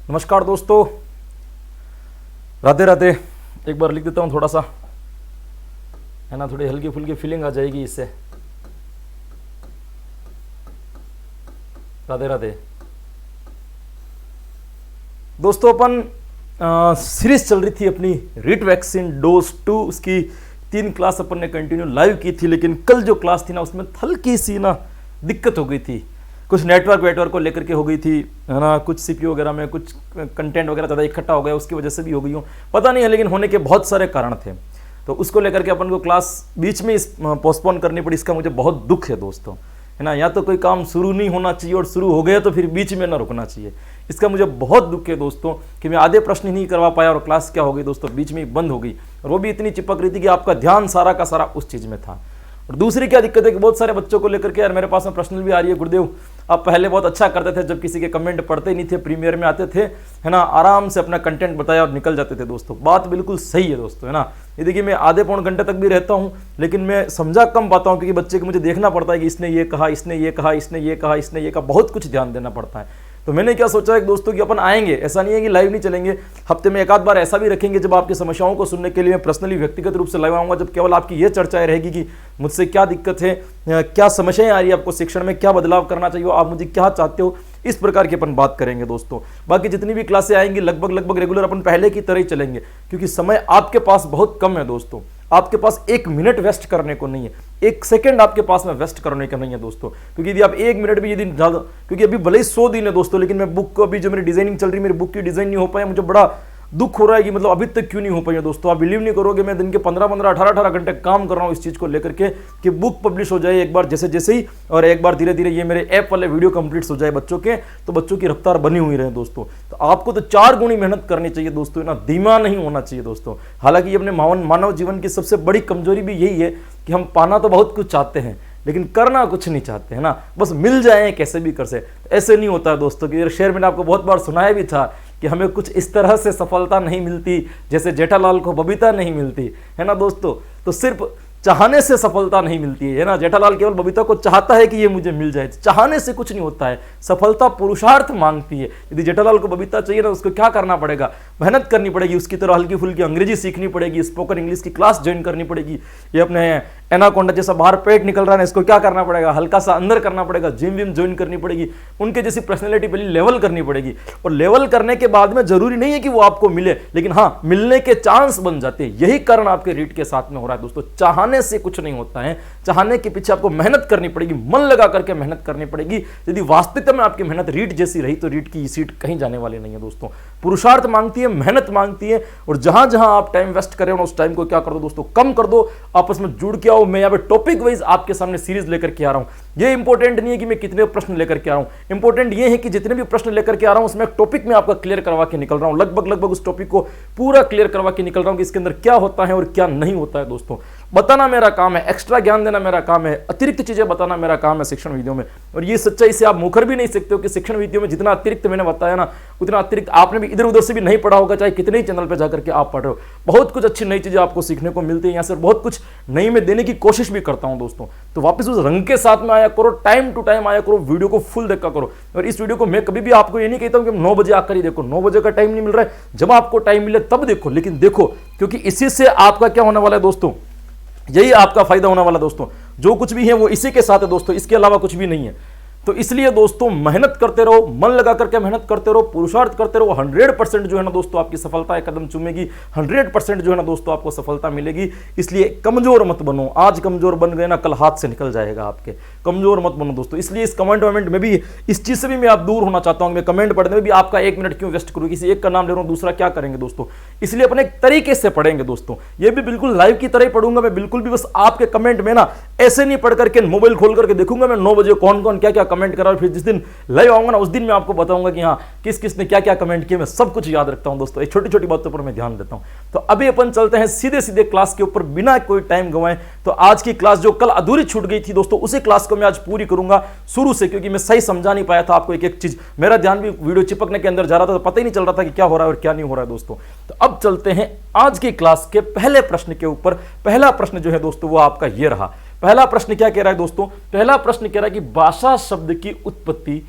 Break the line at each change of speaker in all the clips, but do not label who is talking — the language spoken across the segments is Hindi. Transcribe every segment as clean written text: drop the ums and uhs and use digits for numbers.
नमस्कार दोस्तों, राधे राधे। एक बार लिख देता हूँ थोड़ा सा, है ना, थोड़ी हल्की फुल्की फीलिंग आ जाएगी इससे। राधे राधे दोस्तों। अपन सीरीज चल रही थी अपनी रीट वैक्सीन डोज 2, उसकी 3 क्लास अपन ने कंटिन्यू लाइव की थी, लेकिन कल जो क्लास थी ना उसमें हल्की सी ना दिक्कत हो गई थी। कुछ नेटवर्क वेटवर्क को लेकर के हो गई थी, है ना, कुछ सीपीयू वगैरह में कुछ कंटेंट वगैरह ज़्यादा इकट्ठा हो गया, उसकी वजह से भी हो गई हो, पता नहीं है, लेकिन होने के बहुत सारे कारण थे। तो उसको लेकर के अपन को क्लास बीच में पोस्टपोन करनी पड़ी। इसका मुझे बहुत दुख है दोस्तों, है ना। या तो कोई काम शुरू नहीं होना चाहिए और शुरू हो गया तो फिर बीच में ना रुकना चाहिए। इसका मुझे बहुत दुख है दोस्तों कि मैं आधे प्रश्न ही नहीं करवा पाया और क्लास क्या हो गई दोस्तों, बीच में बंद हो गई, और वो भी इतनी चिपक रही थी कि आपका ध्यान सारा का सारा उस चीज़ में था। और दूसरी क्या दिक्कत है कि बहुत सारे बच्चों को लेकर के यार मेरे पास में पर्सनल भी आ रही है, गुरुदेव आप पहले बहुत अच्छा करते थे, जब किसी के कमेंट पढ़ते ही नहीं थे, प्रीमियर में आते थे, है ना, आराम से अपना कंटेंट बताया और निकल जाते थे दोस्तों। बात बिल्कुल सही है दोस्तों, है ना। ये देखिए मैं आधे पौन घंटे तक भी रहता हूँ, लेकिन मैं समझा कम पाता हूँ, क्योंकि बच्चे को मुझे देखना पड़ता है कि इसने ये कहा, इसने ये कहा, इसने ये कहा, इसने ये कहा, बहुत कुछ ध्यान देना पड़ता है। तो मैंने क्या सोचा है दोस्तों कि अपन आएंगे, ऐसा नहीं है कि लाइव नहीं चलेंगे, हफ्ते में एक आध बार ऐसा भी रखेंगे जब आपकी समस्याओं को सुनने के लिए मैं पर्सनली व्यक्तिगत रूप से लाइव आऊंगा, जब केवल आपकी ये चर्चाएं रहेगी कि मुझसे क्या दिक्कत है, क्या समस्याएं आ रही है आपको, शिक्षण में क्या बदलाव करना चाहिए, आप मुझे क्या चाहते हो, इस प्रकार की अपन बात करेंगे दोस्तों। बाकी जितनी भी क्लासें आएंगी लगभग रेगुलर अपन पहले की तरह ही चलेंगे, क्योंकि समय आपके पास बहुत कम है दोस्तों। आपके पास 1 मिनट वेस्ट करने को नहीं है, 1 सेकंड आपके पास में वेस्ट करने का नहीं है दोस्तों, क्योंकि यदि आप 1 मिनट भी यदि ज़्यादा, क्योंकि अभी भले ही 100 दिन है दोस्तों, लेकिन मैं बुक को अभी जो मेरी डिजाइनिंग चल रही है, मेरी बुक की डिजाइन नहीं हो पाया, मुझे बड़ा दुख हो रहा है कि मतलब अभी तक क्यों नहीं हो पाई है दोस्तों। आप बिलीव नहीं करोगे, मैं दिन के 15-15, 18-18 घंटे काम कर रहा हूँ इस चीज़ को लेकर के कि बुक पब्लिश हो जाए एक बार जैसे जैसे ही, और एक बार धीरे धीरे ये मेरे ऐप वाले वीडियो कंप्लीट हो जाए बच्चों के, तो बच्चों की रफ्तार बनी हुई रहे दोस्तों। तो आपको तो 4 गुनी मेहनत करनी चाहिए दोस्तों, ना धीमा नहीं होना चाहिए दोस्तों। हालांकि ये अपने मानव जीवन की सबसे बड़ी कमजोरी भी यही है कि हम पाना तो बहुत कुछ चाहते हैं, लेकिन करना कुछ नहीं चाहते, है ना, बस मिल जाए कैसे भी कर से। ऐसे नहीं होता है दोस्तों कि शेर मैंने आपको बहुत बार सुनाया भी था कि हमें कुछ इस तरह से सफलता नहीं मिलती जैसे जेठालाल को बबीता नहीं मिलती, है ना दोस्तों। तो सिर्फ चाहने से सफलता नहीं मिलती है ना। जेठालाल केवल बबीता को चाहता है कि ये मुझे मिल जाए, चाहने से कुछ नहीं होता है। सफलता पुरुषार्थ मांगती है। यदि जेठालाल को बबीता चाहिए ना, उसको क्या करना पड़ेगा, मेहनत करनी पड़ेगी, उसकी तरह हल्की फुल्की अंग्रेजी सीखनी पड़ेगी, स्पोकन इंग्लिश की क्लास ज्वाइन करनी पड़ेगी। ये अपने एनाकोंडा जैसा बाहर पेट निकल रहा है, इसको क्या करना पड़ेगा, हल्का सा अंदर करना पड़ेगा, जिम विम ज्वाइन करनी पड़ेगी, उनके जैसी पर्सनैलिटी पहले लेवल करनी पड़ेगी। और लेवल करने के बाद में जरूरी नहीं है कि वो आपको मिले, लेकिन हाँ मिलने के चांस बन जाते हैं। यही कारण आपके रीट के साथ में हो रहा है दोस्तों। चाहने से कुछ नहीं होता है, चाहने के पीछे आपको मेहनत करनी पड़ेगी, मन लगा करके मेहनत करनी पड़ेगी। यदि वास्तविकता में आपकी मेहनत रीट जैसी रही तो रीट की सीट कहीं जाने वाली नहीं है दोस्तों। पुरुषार्थ मांगती है, मेहनत मांगती है, और जहां जहां आप टाइम वेस्ट कर रहे हो उस टाइम को क्या कर दो दोस्तों, कम कर दो, आपस में जुड़ के आओ। मैं यहाँ पे टॉपिक वाइज आपके सामने सीरीज लेकर के आ रहा हूं। ये इंपॉर्टेंट नहीं है कि मैं कितने प्रश्न लेकर के आ रहा हूं, इंपॉर्टेंट ये है कि जितने भी प्रश्न लेकर के आ रहा हूं उसमें एक टॉपिक में आपका क्लियर करवा के निकल रहा हूं। लगभग उस टॉपिक को पूरा क्लियर करवा के निकल रहा हूं कि इसके अंदर क्या होता है और क्या नहीं होता है दोस्तों। बताना मेरा काम है, एक्स्ट्रा ज्ञान देना मेरा काम है, अतिरिक्त चीजें बताना मेरा काम है शिक्षण वीडियो में। और ये सच्चाई से आप मुखर भी नहीं सकते हो कि शिक्षण वीडियो में जितना अतिरिक्त मैंने बताया ना, उतना अतिरिक्त आपने भी इधर उधर से भी नहीं पढ़ा होगा, चाहे कितने ही चैनल पर जाकर के आप पढ़ रहे हो। बहुत कुछ अच्छी नई चीजें आपको सीखने को मिलती है यहाँ से, बहुत कुछ नई में देने की कोशिश भी करता हूं दोस्तों। तो वापस उस रंग के साथ में आया करो, टाइम टू टाइम आया करो, वीडियो को फुल देखा करो। और इस वीडियो को मैं कभी भी आपको ये नहीं कहता हूं कि 9 बजे आकर ही देखो, 9 बजे का टाइम नहीं मिल रहा है, जब आपको टाइम मिले तब देखो, लेकिन देखो, क्योंकि इसी से आपका क्या होने वाला है दोस्तों, यही आपका फायदा होने वाला दोस्तों। जो कुछ भी है वो इसी के साथ है दोस्तों, इसके अलावा कुछ भी नहीं है। तो इसलिए दोस्तों मेहनत करते रहो, मन लगा करके मेहनत करते रहो, पुरुषार्थ करते रहो। 100% जो है ना दोस्तों आपकी सफलता एक कदम चूमेगी, 100% जो है ना दोस्तों आपको सफलता मिलेगी। इसलिए कमजोर मत बनो, आज कमजोर बन गए ना कल हाथ से निकल जाएगा आपके। कमजोर मत बनो दोस्तों। इसलिए इस कमेंट वमेंट में भी इस चीज से भी मैं आप दूर होना चाहता हूं। मैं कमेंट पढ़ने में भी आपका 1 मिनट क्यों वेस्ट करूं, किसी एक का नाम ले रहा हूं, दूसरा क्या करेंगे दोस्तों। इसलिए अपने तरीके से पढ़ेंगे दोस्तों, ये भी बिल्कुल लाइव की तरह ही पढ़ूंगा मैं, बिल्कुल भी बस आपके कमेंट में ना ऐसे नहीं पढ़ करके मोबाइल खोल करके देखूंगा मैं 9 बजे कौन कौन क्या क्या कमेंट करा, और फिर जिस दिन लाइव आऊंगा ना उस दिन मैं आपको बताऊंगा कि हाँ किस किस ने क्या क्या कमेंट किए। मैं सब कुछ याद रखता हूं दोस्तों, छोटी छोटी बातों पर मैं ध्यान देता हूं। तो अभी अपन चलते हैं सीधे सीधे क्लास के ऊपर बिना कोई टाइम गंवाए। तो आज की क्लास जो कल अधूरी छूट गई थी दोस्तों, उसी क्लास को मैं आज पूरी करूंगा शुरू से, क्योंकि मैं सही समझा नहीं पाया था आपको एक एक चीज। मेरा ध्यान भी वीडियो चिपकने के अंदर जा रहा था, तो पता ही नहीं चल रहा था कि क्या हो रहा है और क्या नहीं हो रहा है दोस्तों। तो अब चलते हैं आज की क्लास के पहले प्रश्न के ऊपर। पहला प्रश्न जो है दोस्तों वो आपका ये रहा। पहला प्रश्न क्या कह रहा है दोस्तों, पहला प्रश्न कह रहा है कि भाषा शब्द की उत्पत्ति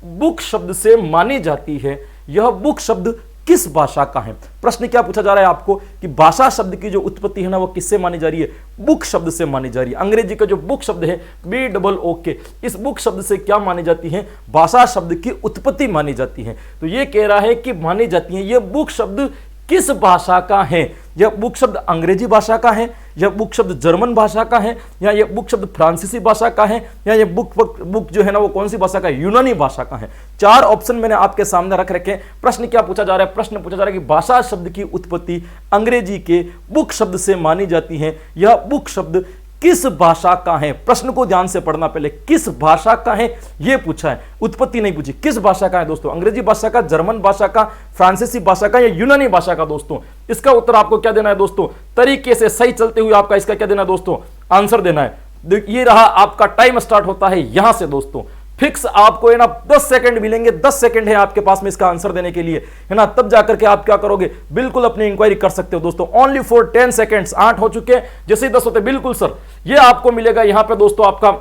बुक शब्द से मानी जाती है, यह बुक शब्द किस भाषा का है। प्रश्न क्या पूछा जा रहा है आपको कि भाषा शब्द की जो उत्पत्ति है ना वो किससे मानी जा रही है, बुक शब्द से मानी जा रही है। अंग्रेजी का जो बुक शब्द है BOOK, इस बुक शब्द से क्या मानी जाती है, भाषा शब्द की उत्पत्ति मानी जाती है। तो ये कह रहा है कि मानी जाती है ये बुक शब्द किस भाषा का है, यह बुक शब्द अंग्रेजी भाषा का है, यह बुक शब्द जर्मन भाषा का है, या यह बुक शब्द फ्रांसीसी भाषा का है, या यह बुक जो है ना वो कौन सी भाषा का है, यूनानी भाषा का है। 4 ऑप्शन मैंने आपके सामने रख रखे। प्रश्न क्या पूछा जा रहा है, प्रश्न पूछा जा रहा है कि भाषा शब्द की उत्पत्ति अंग्रेजी के बुक शब्द से मानी जाती है, यह बुक शब्द किस भाषा का है। प्रश्न को ध्यान से पढ़ना, पहले किस भाषा का है यह पूछा है, उत्पत्ति नहीं पूछी। किस भाषा का है दोस्तों, अंग्रेजी भाषा का, जर्मन भाषा का, फ्रांसीसी भाषा का या यूनानी भाषा का। दोस्तों इसका उत्तर आपको क्या देना है दोस्तों, तरीके से सही चलते हुए आपका इसका क्या देना है दोस्तों, आंसर देना है। ये रहा आपका टाइम स्टार्ट होता है यहां से दोस्तों, फिक्स आपको है ना 10 सेकंड मिलेंगे, 10 सेकंड है आपके पास में इसका आंसर देने के लिए, है ना। तब जाकर के आप क्या करोगे, बिल्कुल अपनी इंक्वायरी कर सकते हो दोस्तों। ओनली फॉर 10 सेकंड्स, 8 हो चुके, जैसे ही 10 होते बिल्कुल सर ये आपको मिलेगा यहां पे दोस्तों। आपका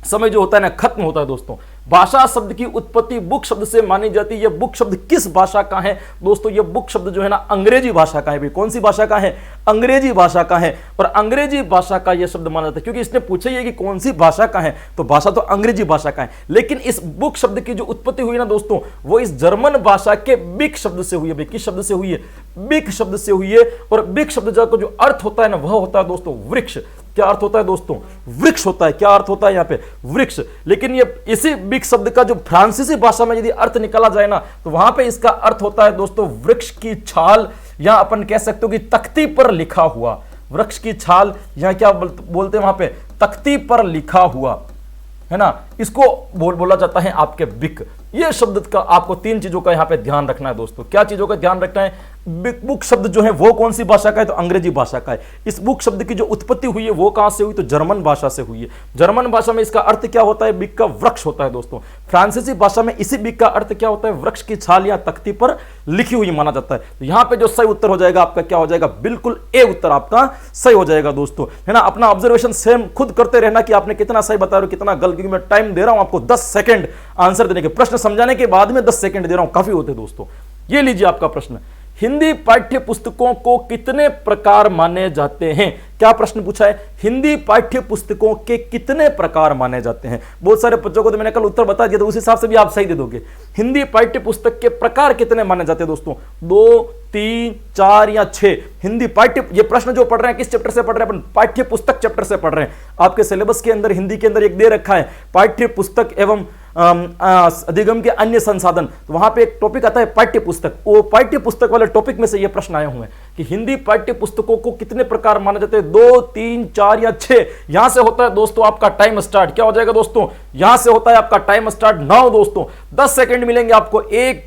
समय जो होता है ना खत्म होता है दोस्तों। भाषा शब्द की उत्पत्ति बुक शब्द से मानी जाती है, यह बुक शब्द किस भाषा का है दोस्तों, यह बुक शब्द जो है ना अंग्रेजी भाषा का है। भाई कौन सी भाषा का है, अंग्रेजी भाषा का है। और अंग्रेजी भाषा का यह शब्द माना जाता है क्योंकि इसने पूछा ही है कि कौन सी भाषा का है, तो भाषा तो अंग्रेजी भाषा का है। लेकिन इस बुक शब्द की जो उत्पत्ति हुई ना दोस्तों, वो इस जर्मन भाषा के बिक शब्द से हुई है। किस शब्द से हुई है, बिक शब्द से हुई है। और बिक शब्द का जो अर्थ होता है ना वह होता है दोस्तों वृक्ष। क्या अर्थ होता है दोस्तों, वृक्ष होता है। क्या अर्थ होता है यहाँ पे, वृक्ष। लेकिन ये इसी बिक शब्द का जो फ्रांसीसी भाषा में यदि अर्थ निकाला जाए ना तो वहां पे इसका अर्थ होता है दोस्तों वृक्ष की छाल, या अपन कह सकते हो कि तख्ती पर लिखा हुआ। वृक्ष की छाल, यहां क्या बोलते हैं वहां पे, तख्ती पर लिखा हुआ, है ना। इसको बोला जाता है आपके बिक। ये शब्द का आपको 3 चीजों का यहां पे ध्यान रखना है दोस्तों। क्या चीजों का ध्यान रखना है, बुक शब्द जो है वो कौन सी भाषा का है, तो अंग्रेजी भाषा का है। इस बुक शब्द की जो उत्पत्ति हुई है वो कहां से हुई, तो जर्मन भाषा से हुई है। जर्मन भाषा में इसका अर्थ क्या होता है, बिक का वृक्ष होता है दोस्तों। फ्रांसीसी भाषा में इसी बिक का अर्थ क्या होता है, वृक्ष की छाल या तख्ती पर लिखी हुई माना जाता है। तो यहां पे जो सही उत्तर हो जाएगा आपका क्या हो जाएगा, बिल्कुल ए उत्तर आपका सही हो जाएगा दोस्तों, है ना। अपना ऑब्जर्वेशन सेम खुद करते रहना कि आपने कितना सही बता रहे हो कितना गलत, क्योंकि मैं टाइम दे रहा हूं आपको 10 सेकंड आंसर देने के। प्रश्न समझाने के बाद में 10 सेकंड दे रहा हूं, काफी होते दोस्तों। ये लीजिए आपका प्रश्न, हिंदी पाठ्य पुस्तकों को कितने प्रकार माने जाते हैं। क्या प्रश्न पूछा है, हिंदी पाठ्य पुस्तकों के कितने प्रकार माने जाते हैं। बहुत सारे बच्चों को तो मैंने कल उत्तर बता दिया, तो उस हिसाब से भी आप सही दे दोगे। हिंदी पाठ्य पुस्तक के प्रकार कितने माने जाते हैं दोस्तों, 2, 3, 4 या 6। हिंदी पाठ्य, ये प्रश्न जो पढ़ रहे हैं किस चैप्टर से पढ़ रहे हैं, अपन पाठ्य पुस्तक चैप्टर से पढ़ रहे हैं। आपके सिलेबस के अंदर हिंदी के अंदर एक दे रखा है पाठ्य पुस्तक एवं अधिगम के अन्य संसाधन, तो वहां पे एक टॉपिक आता है पाठ्य पुस्तक। वो पाठ्य पुस्तक वाले टॉपिक में से ये प्रश्न आए हुए हैं कि हिंदी पाठ्य पुस्तकों को कितने प्रकार माने जाते हैं, 2, 3, 4 या 6। यहां से होता है दोस्तों आपका टाइम स्टार्ट। क्या हो जाएगा दोस्तों, यहां से होता है आपका टाइम स्टार्ट 9 दोस्तों। 10 सेकंड मिलेंगे आपको, 1,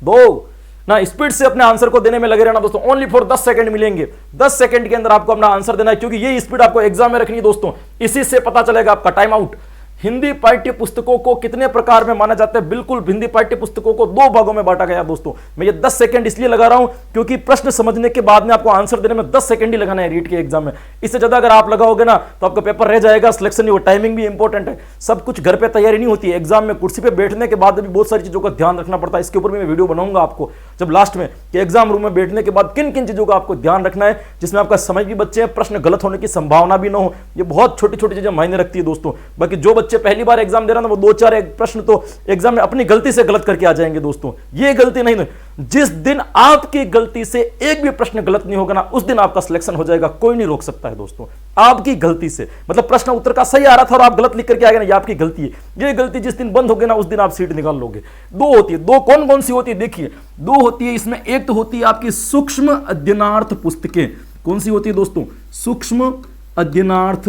2 ना, स्पीड से अपने आंसर को देने में लगे रहना दोस्तों। ओनली फॉर 10 सेकंड मिलेंगे। 10 सेकंड के अंदर आपको अपना आंसर देना है, क्योंकि ये स्पीड आपको एग्जाम में रखनी है दोस्तों। इसी से पता चलेगा आपका टाइम आउट। हिंदी पाठ्य पुस्तकों को कितने प्रकार में माना जाता है, बिल्कुल हिंदी पाठ्य पुस्तकों को 2 भागों में बांटा गया दोस्तों। मैं ये 10 सेकंड इसलिए लगा रहा हूं क्योंकि प्रश्न समझने के बाद में आपको आंसर देने में 10 सेकंड ही लगाना है रीट के एग्जाम में। इससे ज्यादा अगर आप लगाओगे ना तो आपका पेपर रह जाएगा, सिलेक्शन नहीं हो। टाइमिंग भी इंपॉर्टेंट है, सब कुछ घर पे तैयारी नहीं होती है। एग्जाम में कुर्सी पे बैठने के बाद भी बहुत सारी चीजों का ध्यान रखना पड़ता है। इसके ऊपर भी मैं वीडियो बनाऊंगा आपको जब लास्ट में, कि एग्जाम रूम में बैठने के बाद किन किन चीजों का आपको ध्यान रखना है, जिसमें आपका समय भी बच्चे हैं, प्रश्न गलत होने की संभावना भी ना हो। ये बहुत छोटी छोटी चीजें मायने रखती है दोस्तों। बाकी जो बच्चे पहली बार एग्जाम दे रहा ना, वो 2-4 प्रश्न तो एग्जाम में अपनी गलती से गलत करके आ जाएंगे दोस्तों। ये गलती नहीं, जिस दिन आपकी गलती से एक भी प्रश्न गलत नहीं होगा ना, उस दिन आपका सिलेक्शन हो जाएगा। कोई नहीं रोक सकता है दोस्तों। आपकी गलती से, मतलब प्रश्न उत्तर का सही आ रहा था और आप गलत लिख करके आ गए ना, ये आपकी गलती है। ये गलती जिस दिन बंद होगी ना, उस दिन आप सीट निकाल लोगे। 2 होती है, 2 कौन कौन सी होती है देखिए, 2 होती है इसमें। एक तो होती है आपकी सूक्ष्म अध्ययनार्थ पुस्तकें। कौन सी होती है दोस्तों, सूक्ष्म अध्ययनार्थ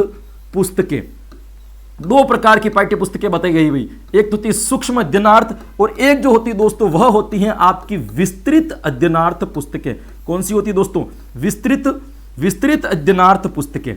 पुस्तकें। 2 प्रकार की पाठ्य पुस्तकें बताई गई भाई। एक तो होती है सूक्ष्म अध्ययनार्थ, और एक जो होती है दोस्तों वह होती है आपकी विस्तृत अध्ययनार्थ पुस्तकें। कौन सी होती है दोस्तों, विस्तृत अध्ययनार्थ पुस्तकें।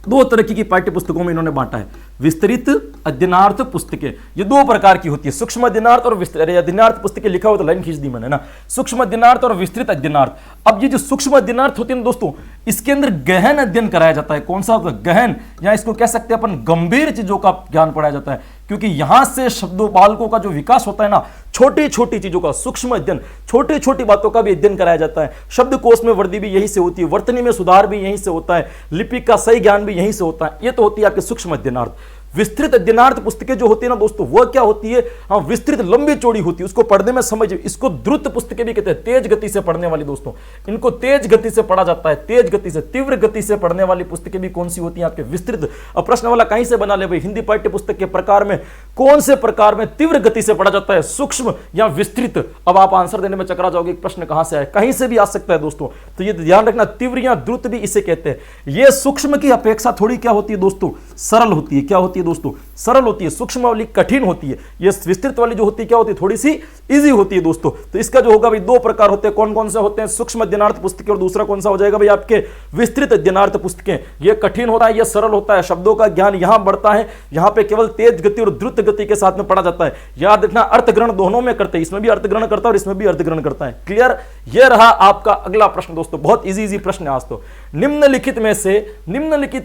2 तरह की पाठ्य पुस्तकों में इन्होंने बांटा है, विस्तृत अध्ययनार्थ पुस्तकें, ये दो प्रकार की होती है, सूक्ष्म अध्ययनार्थ और विस्तृत अध्ययनार्थ पुस्तकें। लिखा हो तो लाइन खींच दी मैंने ना, सूक्ष्म अध्ययनार्थ और विस्तृत अध्ययनार्थ। अब ये जो सूक्ष्म अध्ययनार्थ होते हैं दोस्तों, इसके अंदर गहन अध्ययन कराया जाता है। कौन सा होता है? गहन, या इसको कह सकते हैं अपन गंभीर चीजों का ज्ञान पढ़ाया जाता है, क्योंकि यहां से शब्दों बालकों का जो विकास होता है ना, छोटी छोटी चीजों का सूक्ष्म अध्ययन, छोटी छोटी बातों का भी अध्ययन कराया जाता है। शब्दकोश में वृद्धि भी यहीं से होती है, वर्तनी में सुधार भी यहीं से होता है, लिपि का सही ज्ञान भी यहीं से होता है। ये तो होती है आपके सूक्ष्म अध्ययनार्थ। विस्तृत अध्ययनार्थ पुस्तकें जो होती है ना दोस्तों, वह क्या होती है? हाँ, विस्तृत लंबी चौड़ी होती है, उसको पढ़ने में समझ, इसको द्रुत पुस्तकें भी कहते हैं, तेज गति से पढ़ने वाली दोस्तों, इनको तेज गति से पढ़ा जाता है, तेज गति से, तीव्र गति से पढ़ने वाली पुस्तकें भी कौन सी होती हैं? आपके विस्तृत। अब प्रश्न वाला कहीं से बना ले भाई, हिंदी पाठ्य पुस्तक के प्रकार में कौन से प्रकार में तीव्र गति से पढ़ा जाता है, सूक्ष्म या विस्तृत? अब आप आंसर देने में चकरा जाओगे, प्रश्न कहां से आए, कहीं से भी आ सकता है दोस्तों, तो ये ध्यान रखना, तीव्र या द्रुत भी इसे कहते हैं। ये सूक्ष्म की अपेक्षा थोड़ी क्या होती है दोस्तों? सरल होती है। क्या होती है दोस्तों? सरल होती है। सूक्ष्म वाली कठिन होती है, ये विस्तृत वाली जो होती है क्या होती है? थोड़ी सी इजी होती है दोस्तों। तो इसका जो होगा भाई, दो प्रकार होते हैं। कौन कौन से होते हैं? सूक्ष्म अध्ययनार्थ पुस्तकें, और दूसरा कौन सा हो जाएगा भाई? आपके विस्तृत अध्ययनार्थ पुस्तकें। ये कठिन होता है, ये सरल होता है, शब्दों का ज्ञान यहां बढ़ता है, यहां पे केवल तेज गति और द्रुत गति के साथ में पढ़ा जाता है। याद रखना, अर्थग्रहण दोनों में करते हैं, इसमें भी अर्थग्रहण करता है और इसमें भी अर्थग्रहण करता है। क्लियर? ये रहा आपका अगला प्रश्न दोस्तों, बहुत इजी प्रश्न है आज तो। निम्नलिखित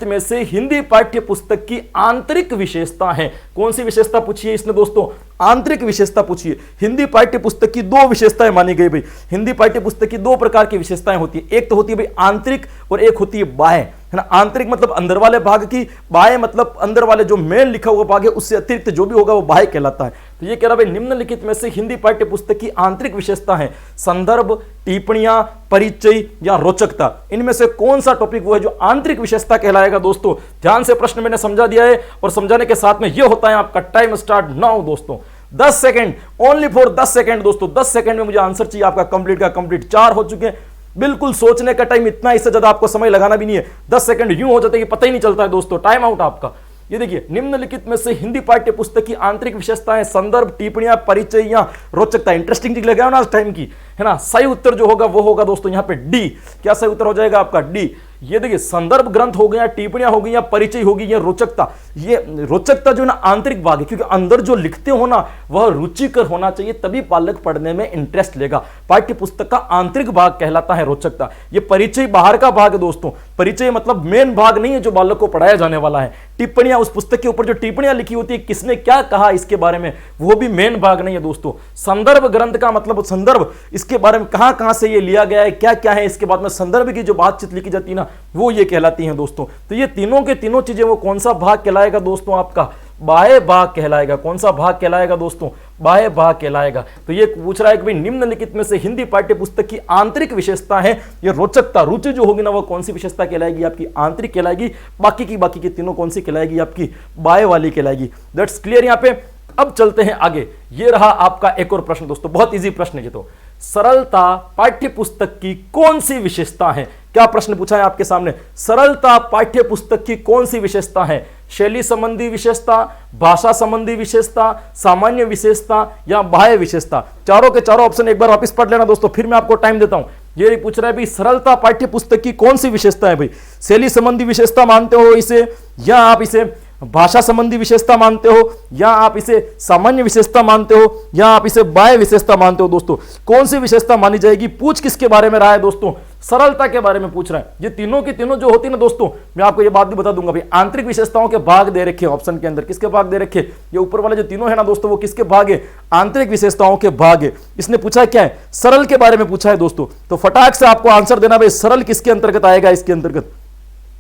में से हिंदी पाठ्य पुस्तक की आंतरिक विशेषता है। कौन सी विशेषता पूछी है इसने दोस्तों? आंतरिक विशेषता पूछी है। हिंदी पाठ्य पुस्तक की दो विशेषताएं मानी गई भाई। हिंदी पाठ्य पुस्तक की दो प्रकार की विशेषताएं होती है, एक तो होती है भाई आंतरिक और एक होती है बाह्य, है ना। आंतरिक मतलब अंदर वाले भाग की, बाह्य मतलब अंदर वाले जो मेन लिखा हुआ भाग है उससे अतिरिक्त जो भी होगा वो बाह्य कहलाता है। तो ये कह रहा भाई, निम्नलिखित में से हिंदी पाठ्य पुस्तक की आंतरिक विशेषता है संदर्भ, टिप्पणियां, परिचय या रोचकता। इनमें से कौन सा टॉपिक वो है जो आंतरिक विशेषता कहलाएगा दोस्तों? ध्यान से प्रश्न मैंने समझा दिया है, और समझाने के साथ में ये होता है आपका टाइम स्टार्ट नाउ दोस्तों। 10 सेकंड, ओनली फॉर 10 सेकंड दोस्तों। 10 सेकंड में मुझे आंसर चाहिए आपका कंप्लीट का कंप्लीट। 4 हो चुके हैं, बिल्कुल सोचने का टाइम इतना, इससे ज्यादा आपको समय लगाना भी नहीं है। 10 सेकंड यूं हो जाते हैं कि पता ही नहीं चलता है दोस्तों। टाइम आउट आपका। ये देखिए, निम्नलिखित में से हिंदी पाठ्य पुस्तक की आंतरिक विशेषताएं संदर्भ, टिप्पणियां, परिचय या रोचकता। इंटरेस्टिंग चीज लगाओ ना टाइम की, है ना। सही उत्तर जो होगा वो होगा दोस्तों यहाँ पे डी। क्या सही उत्तर हो जाएगा आपका? डी। ये देखिए, संदर्भ ग्रंथ हो गया, टिप्पणियां हो गई, या परिचय होगी, या रोचकता। ये रोचकता जो ना आंतरिक भाग है, क्योंकि अंदर जो लिखते हो ना वह रुचिकर होना चाहिए, तभी बालक पढ़ने में इंटरेस्ट लेगा। पाठ्य पुस्तक का आंतरिक भाग कहलाता है रोचकता। ये परिचय बाहर का भाग है दोस्तों। परिचय मतलब मेन भाग नहीं है जो बालक को पढ़ाया जाने वाला है। टिप्पणियां, उस पुस्तक के ऊपर जो टिप्पणियां लिखी होती है, किसने क्या कहा इसके बारे में, वो भी मेन भाग नहीं है दोस्तों। संदर्भ ग्रंथ का मतलब संदर्भ, इसके बारे में कहां कहां से ये लिया गया है, क्या क्या है, इसके बाद में संदर्भ की जो बातचीत लिखी जाती है ना, वो ये कहलाती हैं दोस्तों। तो ये तीनों के तीनों चीजें, वो कौन सा भाग कहलाएगा दोस्तों? आपका बाह्य भाग कहलाएगा। कौन सा भाग कहलाएगा दोस्तों? बाह्य भाग कहलाएगा। तो ये पूछ रहा है कि भाई, निम्नलिखित में से हिंदी पाठ्य पुस्तक की आंतरिक विशेषता है, ये रोचकता, रुचि जो होगी ना, वो कौन सी विशेषता कहलाएगी? आपकी आंतरिक कहलाएगी। बाकी की तीनों कौन सी कहलाएगी? आपकी बाह्य वाली कहलाएगी। दैट्स क्लियर यहाँ पे। अब चलते हैं आगे। ये रहा आपका एक और प्रश्न दोस्तों, बहुत इजी प्रश्न है ये तो। सरलता पाठ्य पुस्तक की कौन सी विशेषता है? क्या प्रश्न पूछा है आपके सामने? सरलता पाठ्य पुस्तक की कौन सी विशेषता है? शैली संबंधी विशेषता, भाषा संबंधी विशेषता, सामान्य विशेषता या बाह्य विशेषता? चारों के चारों ऑप्शन एक बार वापस पढ़ लेना दोस्तों, फिर मैं आपको टाइम देता हूं। ये पूछ रहा है भाई, सरलता पाठ्य पुस्तक की कौन सी विशेषता है भाई? शैली संबंधी विशेषता मानते हो इसे, या आप इसे भाषा संबंधी विशेषता मानते हो, या आप इसे सामान्य विशेषता मानते हो, या आप इसे बाह्य विशेषता मानते हो दोस्तों? कौन सी विशेषता मानी जाएगी? पूछ किसके बारे में रहा है दोस्तों? सरलता के बारे में पूछ रहा है। ये तीनों की तीनों जो होती है ना दोस्तों, मैं आपको ये बात भी बता दूंगा भाई। आंतरिक विशेषताओं के भाग दे रखे ऑप्शन के अंदर, किसके भाग दे रखे? ये ऊपर वाले जो तीनों है ना दोस्तों, वो किसके भाग है? आंतरिक विशेषताओं के भाग है। इसने पूछा क्या है? सरल के बारे में पूछा है दोस्तों। तो फटाक से आपको आंसर देना भाई, सरल किसके अंतर्गत आएगा? इसके अंतर्गत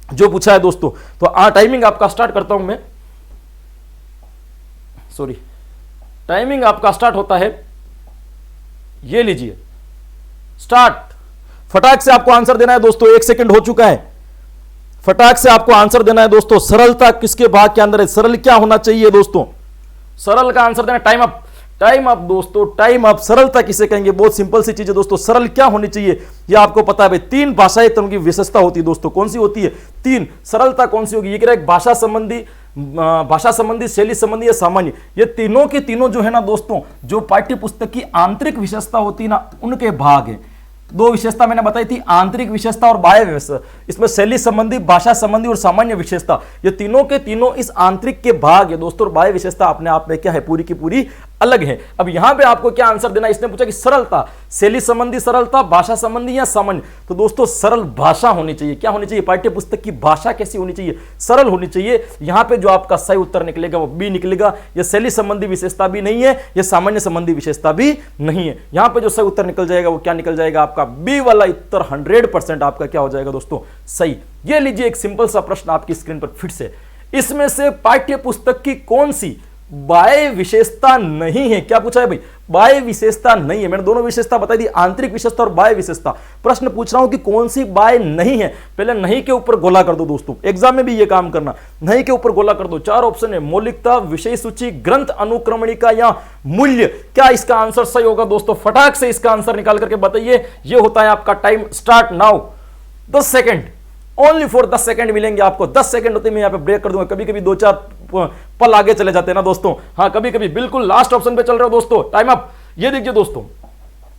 जो पूछा है दोस्तों। तो टाइमिंग आपका स्टार्ट करता हूं मैं, सॉरी, टाइमिंग आपका स्टार्ट होता है, ये लीजिए स्टार्ट। फटाक से आपको आंसर देना है दोस्तों, 1 सेकंड हो चुका है। फटाक से आपको आंसर देना है दोस्तों। सरलता किसके भाग के अंदर है? सरल क्या होना चाहिए दोस्तों? सरल का आंसर देना। टाइम अप, टाइम अप दोस्तों, टाइम अप। सरलता किसे कहेंगे? बहुत सिंपल सी चीज है दोस्तों। सरल क्या होनी चाहिए ये आपको पता है भाई। 3 भाषाई तत्वों की विशेषता होती है दोस्तों। कौन सी होती है? 3। सरलता कौन सी होगी? ये कह रहा है भाषा संबंधी, शैली संबंधी या सामान्य। ये तीनों के तीनों जो है ना दोस्तों, जो पाठ्य पुस्तक की आंतरिक विशेषता होती है ना, उनके भाग है। दो विशेषता मैंने बताई थी, आंतरिक विशेषता और बाह्य विशेषता। इसमें शैली संबंधी, भाषा संबंधी और सामान्य विशेषता, ये तीनों के तीनों इस आंतरिक के भाग है दोस्तों। और बाह्य विशेषता अपने आप में क्या है, पूरी की पूरी अलग है। अब यहां पे आपको क्या आंसर देना है, इसने पूछा कि सरलता, शैली संबंधी सरलता, भाषा संबंधी या सामान्य। तो दोस्तों सरल भाषा होनी चाहिए। क्या होनी चाहिए, पाठ्य पुस्तक की भाषा कैसी होनी चाहिए, सरल होनी चाहिए। यहां पे जो आपका सही उत्तर निकलेगा वो बी निकलेगा। यह शैली संबंधी विशेषता भी नहीं है, यह सामान्य संबंधी विशेषता भी नहीं है। यहां पे जो सही उत्तर निकल जाएगा वो क्या निकल जाएगा, आपका बी वाला उत्तर 100% आपका क्या हो जाएगा दोस्तों, सही। ये लीजिए एक सिंपल सा प्रश्न आपकी स्क्रीन पर फिर से, इसमें से पाठ्य पुस्तक की कौन सी बाह्य विशेषता नहीं है। क्या पूछा है भाई, बाह्य विशेषता नहीं है। मैंने दोनों विशेषता बताई दी, आंतरिक विशेषता और बाह्य विशेषता। प्रश्न पूछ रहा हूं कि कौन सी बाह्य नहीं है। पहले नहीं के ऊपर गोला कर दो दोस्तों, एग्जाम में भी ये काम करना, नहीं के ऊपर गोला कर दो। चार ऑप्शन है, मौलिकता, विषय सूची, ग्रंथ अनुक्रमणिका या मूल्य। क्या इसका आंसर सही होगा दोस्तों, फटाक से इसका आंसर निकाल करके बताइए। ये होता है आपका time start now. 10 second, only for 10 second मिलेंगे आपको। 10 सेकंड होते मैं यहां पे ब्रेक कर दूंगा। कभी कभी 2-4 पल आगे चले जाते हैं ना दोस्तों। हाँ, कभी कभी बिल्कुल लास्ट ऑप्शन पे चल रहे हो दोस्तों, टाइम अप। ये देखिए दोस्तों,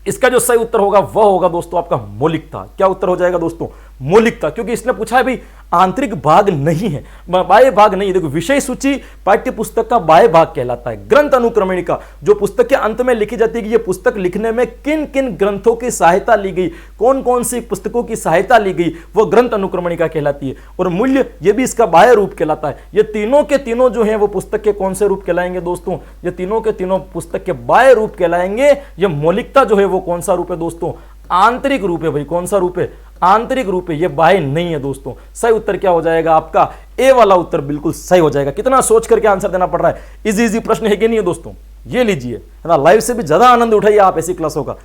इसका जो सही उत्तर होगा वह होगा दोस्तों आपका मौलिकता। क्या उत्तर हो जाएगा दोस्तों, मौलिकता, क्योंकि इसने पूछा है भाई आंतरिक भाग नहीं है, बाह्य भाग नहीं है। देखो विषय सूची पाठ्य पुस्तक का बाह्य भाग कहलाता है। ग्रंथ अनुक्रमणिका जो पुस्तक के अंत में लिखी जाती है कि ये पुस्तक लिखने में किन किन ग्रंथों की सहायता ली गई, कौन कौन सी पुस्तकों की सहायता ली गई, वो ग्रंथ अनुक्रमणिका कहलाती है। और मूल्य ये भी इसका बाह्य रूप कहलाता है। ये तीनों के तीनों जो है वो पुस्तक के कौन से रूप कहलाएंगे दोस्तों, ये तीनों के तीनों पुस्तक के बाह्य रूप कहलाएंगे। ये मौलिकता जो है वो कौन सा रूप है दोस्तों, आंतरिक रूप है भाई। कौन सा रूप है, आंतरिक रूप है, ये बाह्य नहीं है दोस्तों। सही उत्तर क्या हो जाएगा आपका, ए वाला उत्तर बिल्कुल सही हो जाएगा। कितना सोच करके आंसर देना पड़ रहा है, इजी प्रश्न है कि नहीं है दोस्तों। ये लीजिए, है ना, लाइव से भी ज्यादा आनंद उठाइए आप ऐसी क्लासों का।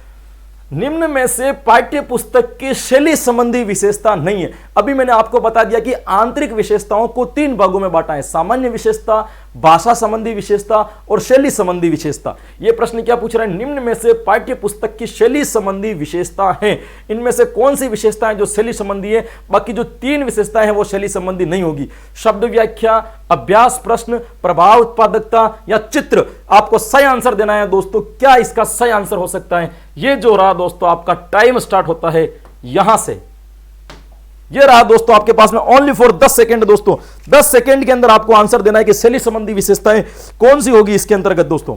निम्न में से पाठ्य पुस्तक की शैली संबंधी विशेषता नहीं है। अभी मैंने आपको बता दिया कि आंतरिक विशेषताओं को 3 भागों में बांटा है, सामान्य विशेषता, भाषा संबंधी विशेषता और शैली संबंधी विशेषता। यह प्रश्न क्या पूछ रहा है, निम्न में से पाठ्य पुस्तक की शैली संबंधी विशेषता है, इनमें से कौन सी विशेषताएं जो शैली संबंधी है, बाकी जो 3 विशेषताएं हैं वो शैली संबंधी नहीं होगी। शब्द व्याख्या, अभ्यास प्रश्न, प्रभाव उत्पादकता या चित्र। आपको सही आंसर देना है दोस्तों। क्या इसका सही आंसर हो सकता है, ये जो रहा दोस्तों आपका टाइम स्टार्ट होता है यहां से। ये रहा दोस्तों आपके पास में ओनली फॉर 10 सेकंड दोस्तों। 10 सेकंड के अंदर आपको आंसर देना है कि शैली संबंधी विशेषताएं कौन सी होगी इसके अंतर्गत दोस्तों।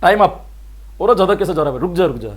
Time up. और ज्यादा कैसे जा रहा है, रुक जा,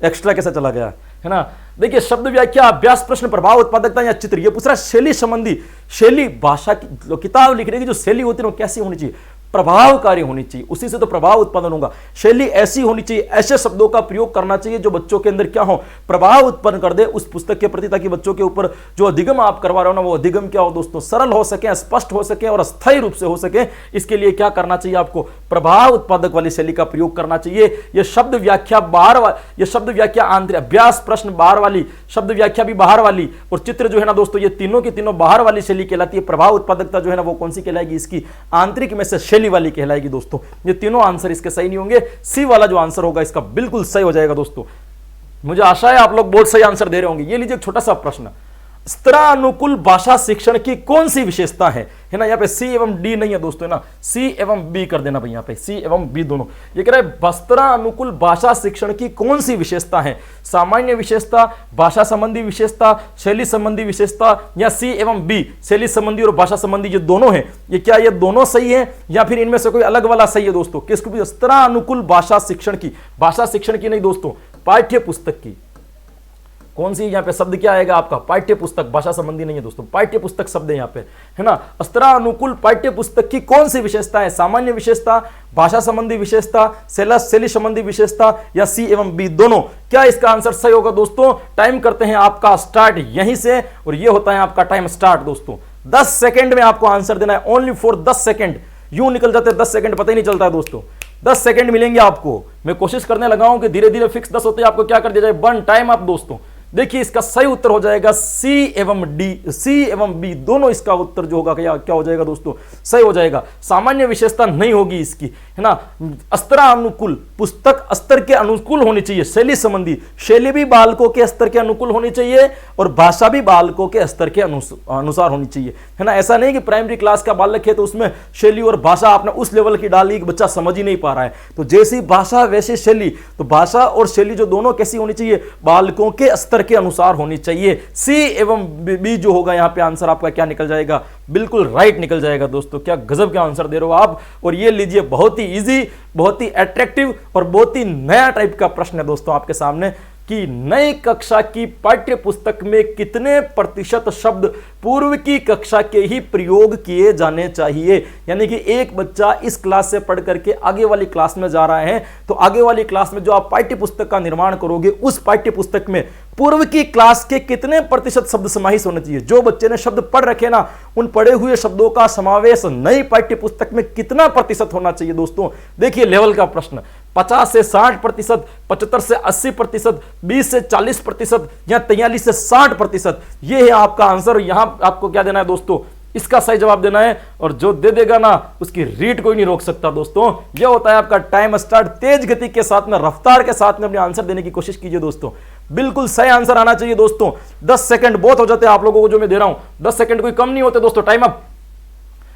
एक्स्ट्रा कैसे चला गया, है ना। देखिए शब्द व्याख्या, अभ्यास प्रश्न, प्रभाव उत्पादकता या चित्र। ये पूछ रहा है शैली संबंधी। शैली भाषा की, किताब लिखने की जो शैली होती है वो कैसी होनी चाहिए, प्रभावकारी होनी चाहिए, उसी से तो प्रभाव उत्पादन होगा। शैली ऐसी होनी चाहिए, ऐसे शब्दों का प्रयोग करना चाहिए जो बच्चों के अंदर क्या हो, प्रभाव उत्पन्न कर दे उस पुस्तक के प्रति, ताकि बच्चों के ऊपर जो अधिगम आप करवा रहे हो ना वो अधिगम क्या हो दोस्तों, सरल हो सके, स्पष्ट हो सके और अस्थायी रूप से हो सके। इसके लिए क्या करना चाहिए आपको, प्रभाव उत्पादक वाली शैली का प्रयोग करना चाहिए। यह शब्द व्याख्या बाहर, यह शब्द व्याख्या आंतरिक, अभ्यास प्रश्न बाहर वाली, शब्द व्याख्या भी बाहर वाली और चित्र जो है ना दोस्तों, ये तीनों की तीनों बाहर वाली शैली कहलाती है। प्रभाव उत्पादकता जो है ना वो कौन सी कहलाएगी, इसकी आंतरिक में से शैली वाली कहलाएगी दोस्तों। ये तीनों आंसर इसके सही नहीं होंगे। सी वाला जो आंसर होगा इसका बिल्कुल सही हो जाएगा दोस्तों। मुझे आशा है आप लोग बहुत सही आंसर दे रहे होंगे। ये लीजिए एक छोटा सा प्रश्न, स्तरानुकूल भाषा शिक्षण की कौन सी विशेषता है ना। यहाँ पे सी एवं डी नहीं है दोस्तों, है ना, सी एवं बी कर देना भाई, यहाँ पे सी एवं बी दोनों। ये कह रहा है वस्त्रानुकूल भाषा शिक्षण की कौन सी विशेषता है, सामान्य विशेषता, भाषा संबंधी विशेषता, शैली संबंधी विशेषता या सी एवं बी, शैली संबंधी और भाषा संबंधी, ये दोनों है। ये क्या ये दोनों सही है या फिर इनमें से कोई अलग वाला सही है दोस्तों। किसको भी स्तरानुकूल भाषा शिक्षण की, भाषा शिक्षण की नहीं दोस्तों, पाठ्य पुस्तक की कौन सी, यहाँ पे शब्द क्या आएगा आपका, पाठ्य पुस्तक, भाषा संबंधी नहीं है दोस्तों, पाठ्य पुस्तक शब्द है यहाँ पे, है ना। स्तरानुकूल पाठ्य पुस्तक की कौन सी विशेषता है, सामान्य विशेषता, भाषा संबंधी विशेषता, शैली संबंधी विशेषता या सी एवं बी दोनों। क्या इसका आंसर सही होगा दोस्तों। टाइम करते हैं आपका स्टार्ट यहीं से और ये होता है आपका टाइम स्टार्ट दोस्तों। 10 सेकंड में आपको आंसर देना है, ओनली फॉर 10 सेकंड। यूं निकल जाते हैं 10 सेकंड, पता ही नहीं चलता है दोस्तों। 10 सेकंड मिलेंगे आपको। मैं कोशिश करने लगा हूं कि धीरे धीरे फिक्स 10 होते हैं, आपको क्या कर दिया जाए, 1 टाइम आप दोस्तों। देखिए इसका सही उत्तर हो जाएगा सी एवं डी, सी एवं बी दोनों इसका उत्तर जो होगा क्या हो जाएगा दोस्तों, सही हो जाएगा। सामान्य विशेषता नहीं होगी इसकी, है ना। स्तरानुकूल, पुस्तक स्तर के अनुकूल होनी चाहिए। शैली संबंधी, शैली भी बालकों के स्तर के अनुकूल होनी चाहिए और भाषा भी बालकों के स्तर के अनुसार होनी चाहिए, है ना। ऐसा नहीं कि प्राइमरी क्लास का बालक है तो उसमें शैली और भाषा आपने उस लेवल की डाली कि बच्चा समझ ही नहीं पा रहा है। तो जैसी भाषा वैसी शैली, तो भाषा और शैली जो दोनों कैसी होनी चाहिए, बालकों के स्तर के अनुसार होनी चाहिए। सी एवं बी जो होगा यहां पे आंसर आपका क्या निकल जाएगा, बिल्कुल राइट निकल जाएगा दोस्तों। क्या गजब का आंसर दे रहे हो आप। और ये लीजिए बहुत ही इजी, बहुत ही अट्रैक्टिव और बहुत ही नया टाइप का प्रश्न है दोस्तों आपके सामने कि नई कक्षा की पाठ्य पुस्तक में कितने प्रतिशत शब्द पूर्व की कक्षा के ही प्रयोग किए जाने चाहिए। यानी कि एक बच्चा इस क्लास से पढ़ करके आगे वाली क्लास में जा रहा है, तो आगे वाली क्लास में जो आप पाठ्य पुस्तक का निर्माण करोगे उस पाठ्य पुस्तक में पूर्व की क्लास के कितने प्रतिशत शब्द समाहित होने चाहिए। जो बच्चे ने शब्द पढ़ रखे ना, उन पढ़े हुए शब्दों का समावेश नई पाठ्य पुस्तक में कितना प्रतिशत होना चाहिए दोस्तों। देखिए लेवल का प्रश्न, 50 से 60%, 75 से 80%, 20 से 40% या 43 से 60%, यह है आपका आंसर। यहां आपको क्या देना है दोस्तों, इसका सही जवाब देना है। और जो दे देगा ना उसकी रीड कोई नहीं रोक सकता दोस्तों। यह होता है आपका टाइम स्टार्ट। तेज गति के साथ में, रफ्तार के साथ में अपने आंसर देने की कोशिश कीजिए दोस्तों। बिल्कुल सही आंसर आना चाहिए दोस्तों। 10 सेकंड बहुत हो जाते हैं आप लोगों को जो मैं दे रहा हूं, 10 सेकंड कोई कम नहीं होते दोस्तों। Time up.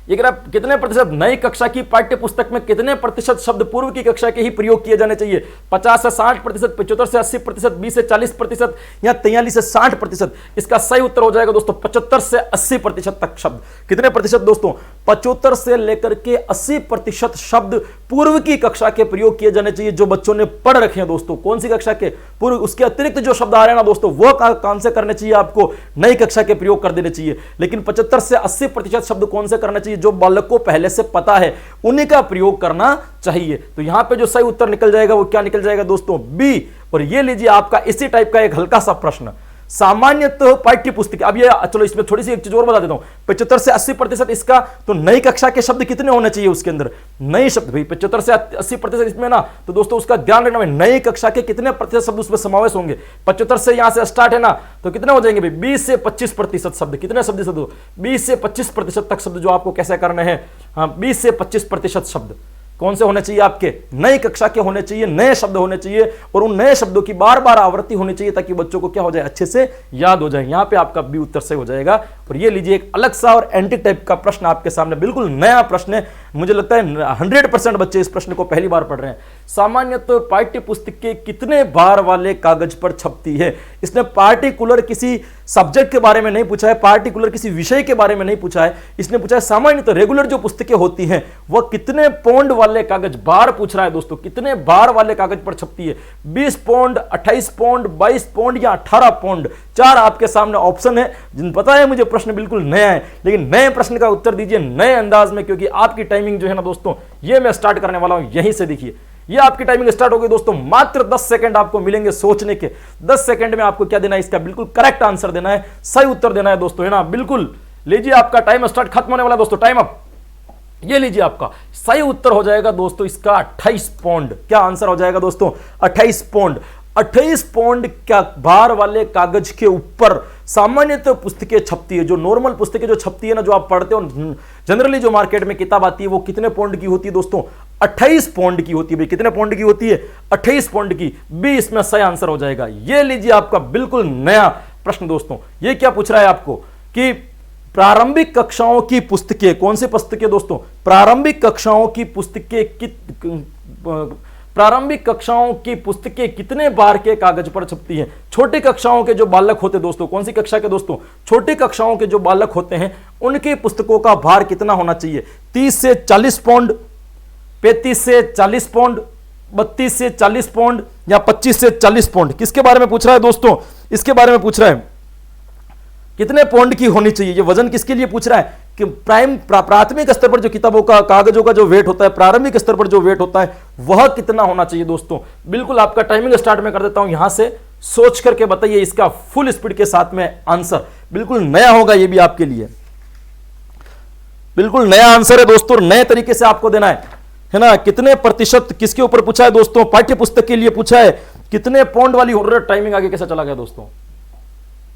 ये कह रहा है कितने प्रतिशत नई कक्षा की पाठ्य पुस्तक में कितने प्रतिशत शब्द पूर्व की कक्षा के ही प्रयोग किए जाने चाहिए। 50 से 60%, 75 से 80%, 20 से 40% या 43 से 60%। इसका सही उत्तर हो जाएगा दोस्तों 75 से 80% तक शब्द। कितने प्रतिशत दोस्तों, 75 से लेकर के 80% शब्द पूर्व की कक्षा के प्रयोग किए जाने चाहिए जो बच्चों ने पढ़ रखे हैं दोस्तों। कौन सी कक्षा के पूर्व, उसके अतिरिक्त जो शब्द आ रहे हैं ना दोस्तों, वो कौन से करने चाहिए आपको, नई कक्षा के प्रयोग कर देने चाहिए। लेकिन 75 से 80% शब्द कौन से करना चाहिए, जो बालक को पहले से पता है उन्हीं का प्रयोग करना चाहिए। तो यहां पे जो सही उत्तर निकल जाएगा वो क्या निकल जाएगा दोस्तों, बी। और ये लीजिए आपका इसी टाइप का एक हल्का सा प्रश्न, सामान्यतः पाठ्य पुस्तक। अब ये चलो इसमें थोड़ी सी एक चीज और बता देता हूं, 75 से 80% इसका, तो नई कक्षा के शब्द कितने होने चाहिए उसके अंदर, नए शब्द भाई 75 से 80% इसमें ना, तो दोस्तों उसका ध्यान रखना, नई कक्षा के कितने प्रतिशत शब्द उसमें समावेश होंगे। 75 से यहां से स्टार्ट है ना, तो कितने हो जाएंगे भाई, 20 से 25% शब्द। कितने शब्द, 20 से 25% तक शब्द जो आपको कैसे करने हैं, हाँ 20 से 25% शब्द कौन से होने चाहिए आपके, नई कक्षा के होने चाहिए, नए शब्द होने चाहिए और उन नए शब्दों की बार बार आवृत्ति होनी चाहिए ताकि बच्चों को क्या हो जाए, अच्छे से याद हो जाए। यहां पे आपका बी उत्तर सही हो जाएगा। और ये लीजिए एक अलग सा और एंटी टाइप का प्रश्न आपके सामने, बिल्कुल नया प्रश्न है। मुझे लगता है 100% बच्चे इस प्रश्न को पहली बार पढ़ रहे हैं। सामान्यतः पाठ्य पुस्तक के कितने बार वाले कागज पर छपती है। इसने पार्टिकुलर किसी सब्जेक्ट के बारे में नहीं पूछा है, पार्टिकुलर किसी विषय के बारे में नहीं पूछा है, इसने पूछा है सामान्यतः रेगुलर जो पुस्तकें होती हैं वह कितने पौंड वाले कागज, बार पूछ रहा है दोस्तों, कितने बार वाले कागज पर छपती है। 20 पौंड, 28 पौंड, 22 पौंड या 18 पौंड। 4 आपके सामने ऑप्शन है। जिन पता है मुझे प्रश्न बिल्कुल नया है, लेकिन नए प्रश्न का उत्तर दीजिए नए अंदाज में, क्योंकि आपकी टाइमिंग जो है ना दोस्तों, ये मैं स्टार्ट करने वाला हूं यहीं से। देखिए ये आपकी टाइमिंग स्टार्ट हो गई दोस्तों। मात्र 10 सेकंड आपको मिलेंगे सोचने के। 10 सेकंड में आपको क्या देना है, इसका बिल्कुल करेक्ट आंसर देना है, सही उत्तर देना है दोस्तों, है ना। बिल्कुल लीजिए आपका टाइम स्टार्ट खत्म होने वाला है दोस्तों। Time up. ये लीजिए आपका सही उत्तर हो जाएगा दोस्तों इसका 28 पौंड। क्या आंसर हो जाएगा दोस्तों, 28 पौंड। 28 पौंड का भार वाले कागज के ऊपर सामान्यतः पुस्तकें छपती है। जो नॉर्मल पुस्तकें जो छपती है ना, जो आप पढ़ते हो जनरली, जो मार्केट में किताब आती है वो कितने पौंड की होती है दोस्तों, 28 पौंड की होती है। भाई कितने पौंड की होती है, 28 पौंड की। बी इसमें सही आंसर हो जाएगा। ये लीजिए आपका बिल्कुल नया प्रश्न दोस्तों। ये क्या पूछ रहा है आपको कि प्रारंभिक कक्षाओं की पुस्तकें, कौन सी पुस्तकें दोस्तों, प्रारंभिक कक्षाओं की पुस्तकें, प्रारंभिक कक्षाओं की पुस्तकें कितने बार के कागज पर छपती हैं। छोटी कक्षाओं के जो बालक होते हैं दोस्तों, कौन सी कक्षा के दोस्तों, छोटी कक्षाओं के जो बालक होते हैं उनकी पुस्तकों का भार कितना होना चाहिए। 30 से 40 पौंड, 35 से 40 पौंड, 32 से 40 पौंड या 25 से 40 पौंड। किसके बारे में पूछ रहा है दोस्तों, इसके बारे में पूछ रहा है कितने पौंड की होनी चाहिए। ये वजन किसके लिए पूछ रहा है कि प्राथमिक स्तर पर जो किताबों का, कागजों का जो वेट होता है, प्रारंभिक स्तर पर जो वेट होता है वह कितना होना चाहिए दोस्तों। बिल्कुल आपका टाइमिंग स्टार्ट में कर देता हूं, यहां से सोच करके बताइए इसका फुल स्पीड के साथ में आंसर। बिल्कुल नया होगा ये भी आपके लिए, बिल्कुल नया आंसर है दोस्तों, नए तरीके से आपको देना है ना। कितने प्रतिशत किसके ऊपर पूछा है दोस्तों, पाठ्य पुस्तक के लिए पूछा है। कितने पौंड वाली हो रही है, टाइमिंग आगे कैसे चला गया दोस्तों।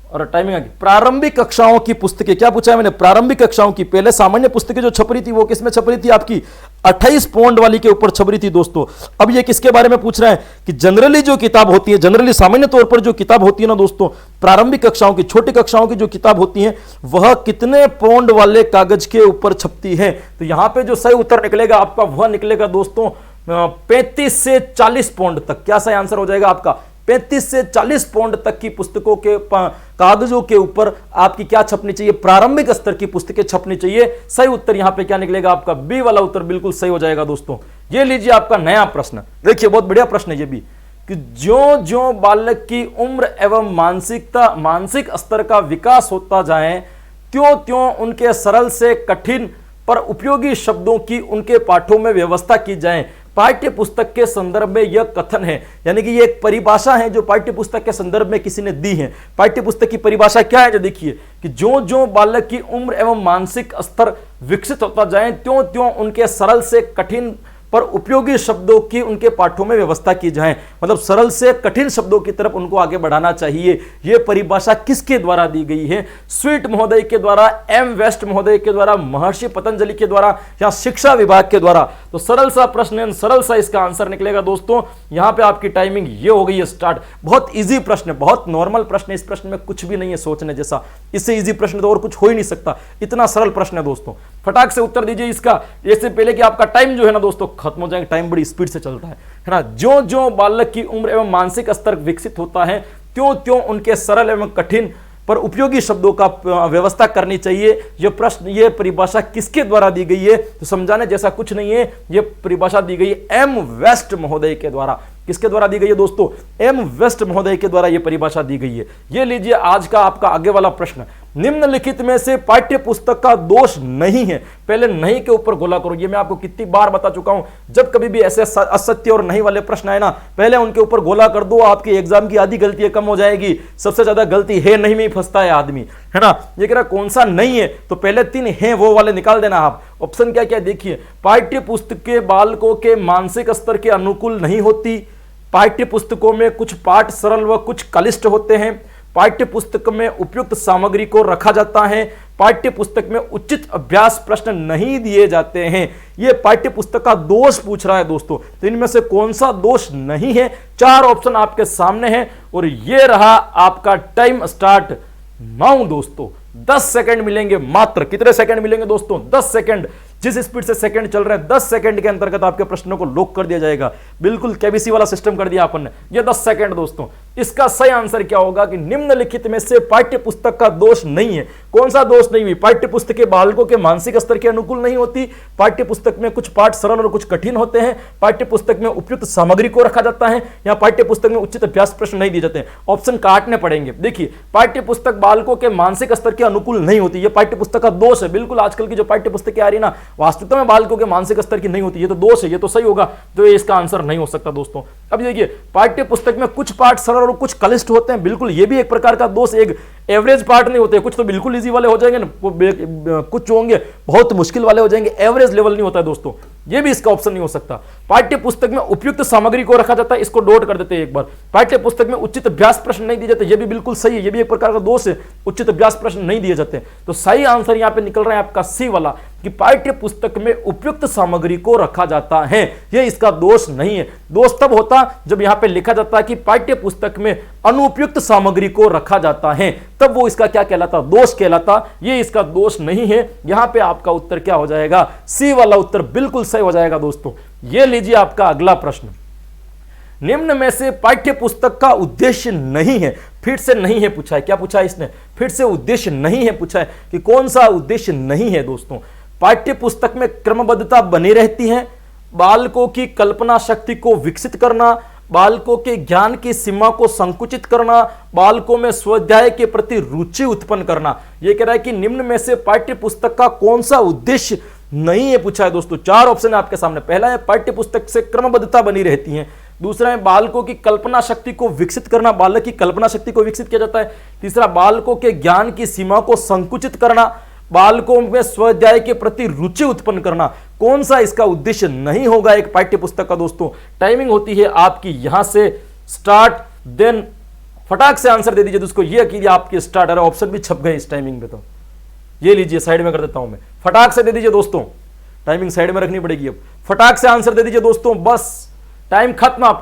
और टाइमिंग आ गई। प्रारंभिक कक्षाओं की पुस्तकें, क्या पूछा है मैंने, प्रारंभिक कक्षाओं की। पहले सामान्य पुस्तकें जो छप रही थी वो किसमें छप रही थी, आपकी 28 पौंड वाली के ऊपर छप रही थी दोस्तों। अब ये किसके बारे में पूछ रहा है कि जनरली जो किताब होती है, जनरली सामान्य तौर पर जो किताब होती है ना दोस्तों, प्रारंभिक कक्षाओं की, छोटी कक्षाओं की जो किताब होती है, वह कितने पौंड वाले कागज के ऊपर छपती है। तो यहां पे जो सही उत्तर निकलेगा आपका वह निकलेगा दोस्तों 35 से 40 पौंड तक। क्या सही आंसर हो जाएगा आपका, 35 से 40 पौंड तक की पुस्तकों के कागजों के ऊपर आपकी क्या छपनी चाहिए, प्रारंभिक स्तर की पुस्तकें छपनी चाहिए। सही उत्तर यहां पे क्या निकलेगा आपका, बी वाला उत्तर बिल्कुल सही हो जाएगा दोस्तों। ये लीजिए आपका नया प्रश्न, देखिए बहुत बढ़िया प्रश्न है ये भी, कि ज्यों ज्यों बालक की उम्र एवं मानसिक स्तर का विकास होता जाए, त्यों त्यों उनके सरल से कठिन पर उपयोगी शब्दों की उनके पाठों में व्यवस्था की जाए। पाठ्य पुस्तक के संदर्भ में यह कथन है, यानी कि ये एक परिभाषा है जो पाठ्य पुस्तक के संदर्भ में किसी ने दी है। पाठ्य पुस्तक की परिभाषा क्या है, जो देखिए कि ज्यों ज्यों बालक की उम्र एवं मानसिक स्तर विकसित होता जाए, त्यों त्यों उनके सरल से कठिन पर उपयोगी शब्दों की उनके पाठों में व्यवस्था की जाए। मतलब सरल से कठिन शब्दों की तरफ उनको आगे बढ़ाना चाहिए। यह परिभाषा किसके द्वारा दी गई है, स्वीट महोदय के द्वारा, एम वेस्ट महोदय के द्वारा, महर्षि पतंजलि के द्वारा, या शिक्षा विभाग के द्वारा। तो सरल सा प्रश्न, सरल सा इसका आंसर निकलेगा दोस्तों। यहां पे आपकी टाइमिंग ये हो गई है स्टार्ट। बहुत इजी प्रश्न है, बहुत नॉर्मल प्रश्न है, इस प्रश्न में कुछ भी नहीं है सोचने जैसा। इससे इजी प्रश्न तो और कुछ हो ही नहीं सकता, इतना सरल प्रश्न है दोस्तों। फटाक से उत्तर दीजिए इसका, इससे पहले कि आपका टाइम जो है ना दोस्तों खत्म हो जाएगा। टाइम बड़ी स्पीड से चलता है ना। ज्यों ज्यों बालक की उम्र एवं मानसिक स्तर विकसित होता है, त्यों त्यों उनके सरल एवं कठिन पर उपयोगी शब्दों का व्यवस्था करनी चाहिए। यह प्रश्न, यह परिभाषा किसके द्वारा दी गई है, तो समझाने जैसा कुछ नहीं है। यह परिभाषा दी गई एम वेस्ट महोदय के द्वारा। किसके द्वारा दी गई है दोस्तों, एम वेस्ट महोदय के द्वारा यह परिभाषा दी गई है। यह लीजिए आज का आपका आगे वाला प्रश्न, निम्नलिखित में से पाठ्य पुस्तक का दोष नहीं है। पहले नहीं के ऊपर गोला करो, ये मैं आपको कितनी बार बता चुका हूं। जब कभी भी ऐसे असत्य और नहीं वाले प्रश्न आए ना, पहले उनके ऊपर गोला कर दो, आपके एग्जाम की आधी गलतियां कम हो जाएगी। सबसे ज्यादा गलती है नहीं में ही फंसता है आदमी, है ना। ये कह रहा कौन सा नहीं है, तो पहले 3 हैं वो वाले निकाल देना आप। ऑप्शन क्या क्या देखिए, पाठ्य पुस्तकें बालकों के मानसिक स्तर के अनुकूल नहीं होती, पाठ्य पुस्तकों में कुछ पाठ सरल व कुछ क्लिष्ट होते हैं, पाठ्य पुस्तक में उपयुक्त सामग्री को रखा जाता है, पाठ्य पुस्तक में उचित अभ्यास प्रश्न नहीं दिए जाते हैं। यह पाठ्य पुस्तक का दोष पूछ रहा है दोस्तों। तो इनमें से कौन सा दोष नहीं है, 4 ऑप्शन आपके सामने हैं। और यह रहा आपका टाइम स्टार्ट नाउ दोस्तों। 10 सेकंड मिलेंगे मात्र। कितने सेकंड मिलेंगे दोस्तों, 10 सेकंड। जिस स्पीड से सेकंड चल रहे हैं, 10 सेकंड के अंतर्गत आपके प्रश्नों को लॉक कर दिया जाएगा। बिल्कुल केबीसी वाला सिस्टम कर दिया अपन ने। ये 10 सेकंड दोस्तों। इसका सही आंसर क्या होगा कि निम्नलिखित में से पाठ्य पुस्तक का दोष नहीं है। कौन सा दोष नहीं हुई, पाठ्य पुस्तकें बालकों के मानसिक स्तर के अनुकूल नहीं होती, पाठ्य पुस्तक में कुछ पाठ सरल और कुछ कठिन होते हैं, पाठ्य पुस्तक में उपयुक्त सामग्री को रखा जाता है, या पाठ्य पुस्तक में उचित अभ्यास प्रश्न नहीं दिए जाते हैं। ऑप्शन काटने पड़ेंगे। देखिए, पाठ्य पुस्तक बालकों के मानसिक स्तर के अनुकूल नहीं होती, यह पाठ्य पुस्तक का दोष है। बिल्कुल आजकल की जो पाठ्य पुस्तकें आ रही ना, वास्तविकता में बालकों के मानसिक स्तर की नहीं होती, ये तो दोष है, ये तो सही होगा। तो ये इसका आंसर नहीं हो सकता दोस्तों। अब देखिए, पाठ्य पुस्तक में कुछ पाठ सरल और कुछ क्लिष्ट होते हैं, बिल्कुल ये भी एक प्रकार का दोष। एक एवरेज पार्ट नहीं होते, कुछ तो बिल्कुल इजी वाले हो जाएंगे ना, कुछ होंगे बहुत मुश्किल वाले हो जाएंगे, एवरेज लेवल नहीं होता है दोस्तों। ये भी इसका ऑप्शन नहीं हो सकता। पाठ्य पुस्तक में उपयुक्त सामग्री को रखा जाता है, इसको डॉट कर देते हैं एक बार। पाठ्य पुस्तक में उचित अभ्यास प्रश्न नहीं दिए जाते, ये भी बिल्कुल सही है, ये भी एक प्रकार का दोष है, उचित अभ्यास प्रश्न नहीं दिए जाते। तो सही आंसर यहां पे निकल रहा है आपका सी वाला, कि पाठ्य पुस्तक में उपयुक्त सामग्री को रखा जाता है। यह इसका दोष नहीं है। दोष तब होता जब यहां पे लिखा जाता है कि पाठ्य पुस्तक में अनुपयुक्त सामग्री को रखा जाता है, तब वो इसका क्या कहलाता, दोष कहलाता। ये इसका दोष नहीं है। यहां पे आपका उत्तर क्या हो जाएगा, सी वाला उत्तर बिल्कुल सही हो जाएगा दोस्तों। ये लीजिए आपका अगला प्रश्न, निम्न में से पाठ्य पुस्तक का उद्देश्य नहीं है। फिर से नहीं है पूछा है, क्या पूछा है इसने, फिर से उद्देश्य नहीं है पूछा है, कि कौन सा उद्देश्य नहीं है दोस्तों। पाठ्य पुस्तक में क्रमबद्धता बनी रहती है, बालकों की कल्पना शक्ति को विकसित करना, बालकों के ज्ञान की सीमा को संकुचित करना, बालकों में स्वाध्याय के प्रति रुचि उत्पन्न करना। यह कह रहा है कि निम्न में से पाठ्य पुस्तक का कौन सा उद्देश्य नहीं है पूछा है दोस्तों। 4 ऑप्शन है आपके सामने। पहला है पाठ्य पुस्तक से क्रमबद्धता बनी रहती है, दूसरा है बालकों की कल्पना शक्ति को विकसित करना, बालक की कल्पना शक्ति को विकसित किया जाता है, तीसरा बालकों के ज्ञान की सीमा को संकुचित करना, बालकों में स्वाध्याय के प्रति रुचि उत्पन्न करना। कौन सा इसका उद्देश्य नहीं होगा एक पाठ्य पुस्तक का दोस्तों। टाइमिंग होती है आपकी यहां से स्टार्ट, देन फटाक से आंसर दे दीजिए दोस्तों। ये कीजिए आपके स्टार्टर, ऑप्शन भी छप गए इस टाइमिंग पे। तो ये लीजिए, साइड में कर देता हूं मैं, फटाक से दे दीजिए दोस्तों, टाइमिंग साइड में रखनी पड़ेगी। अब फटाक से आंसर दे दीजिए दोस्तों, बस टाइम खत्म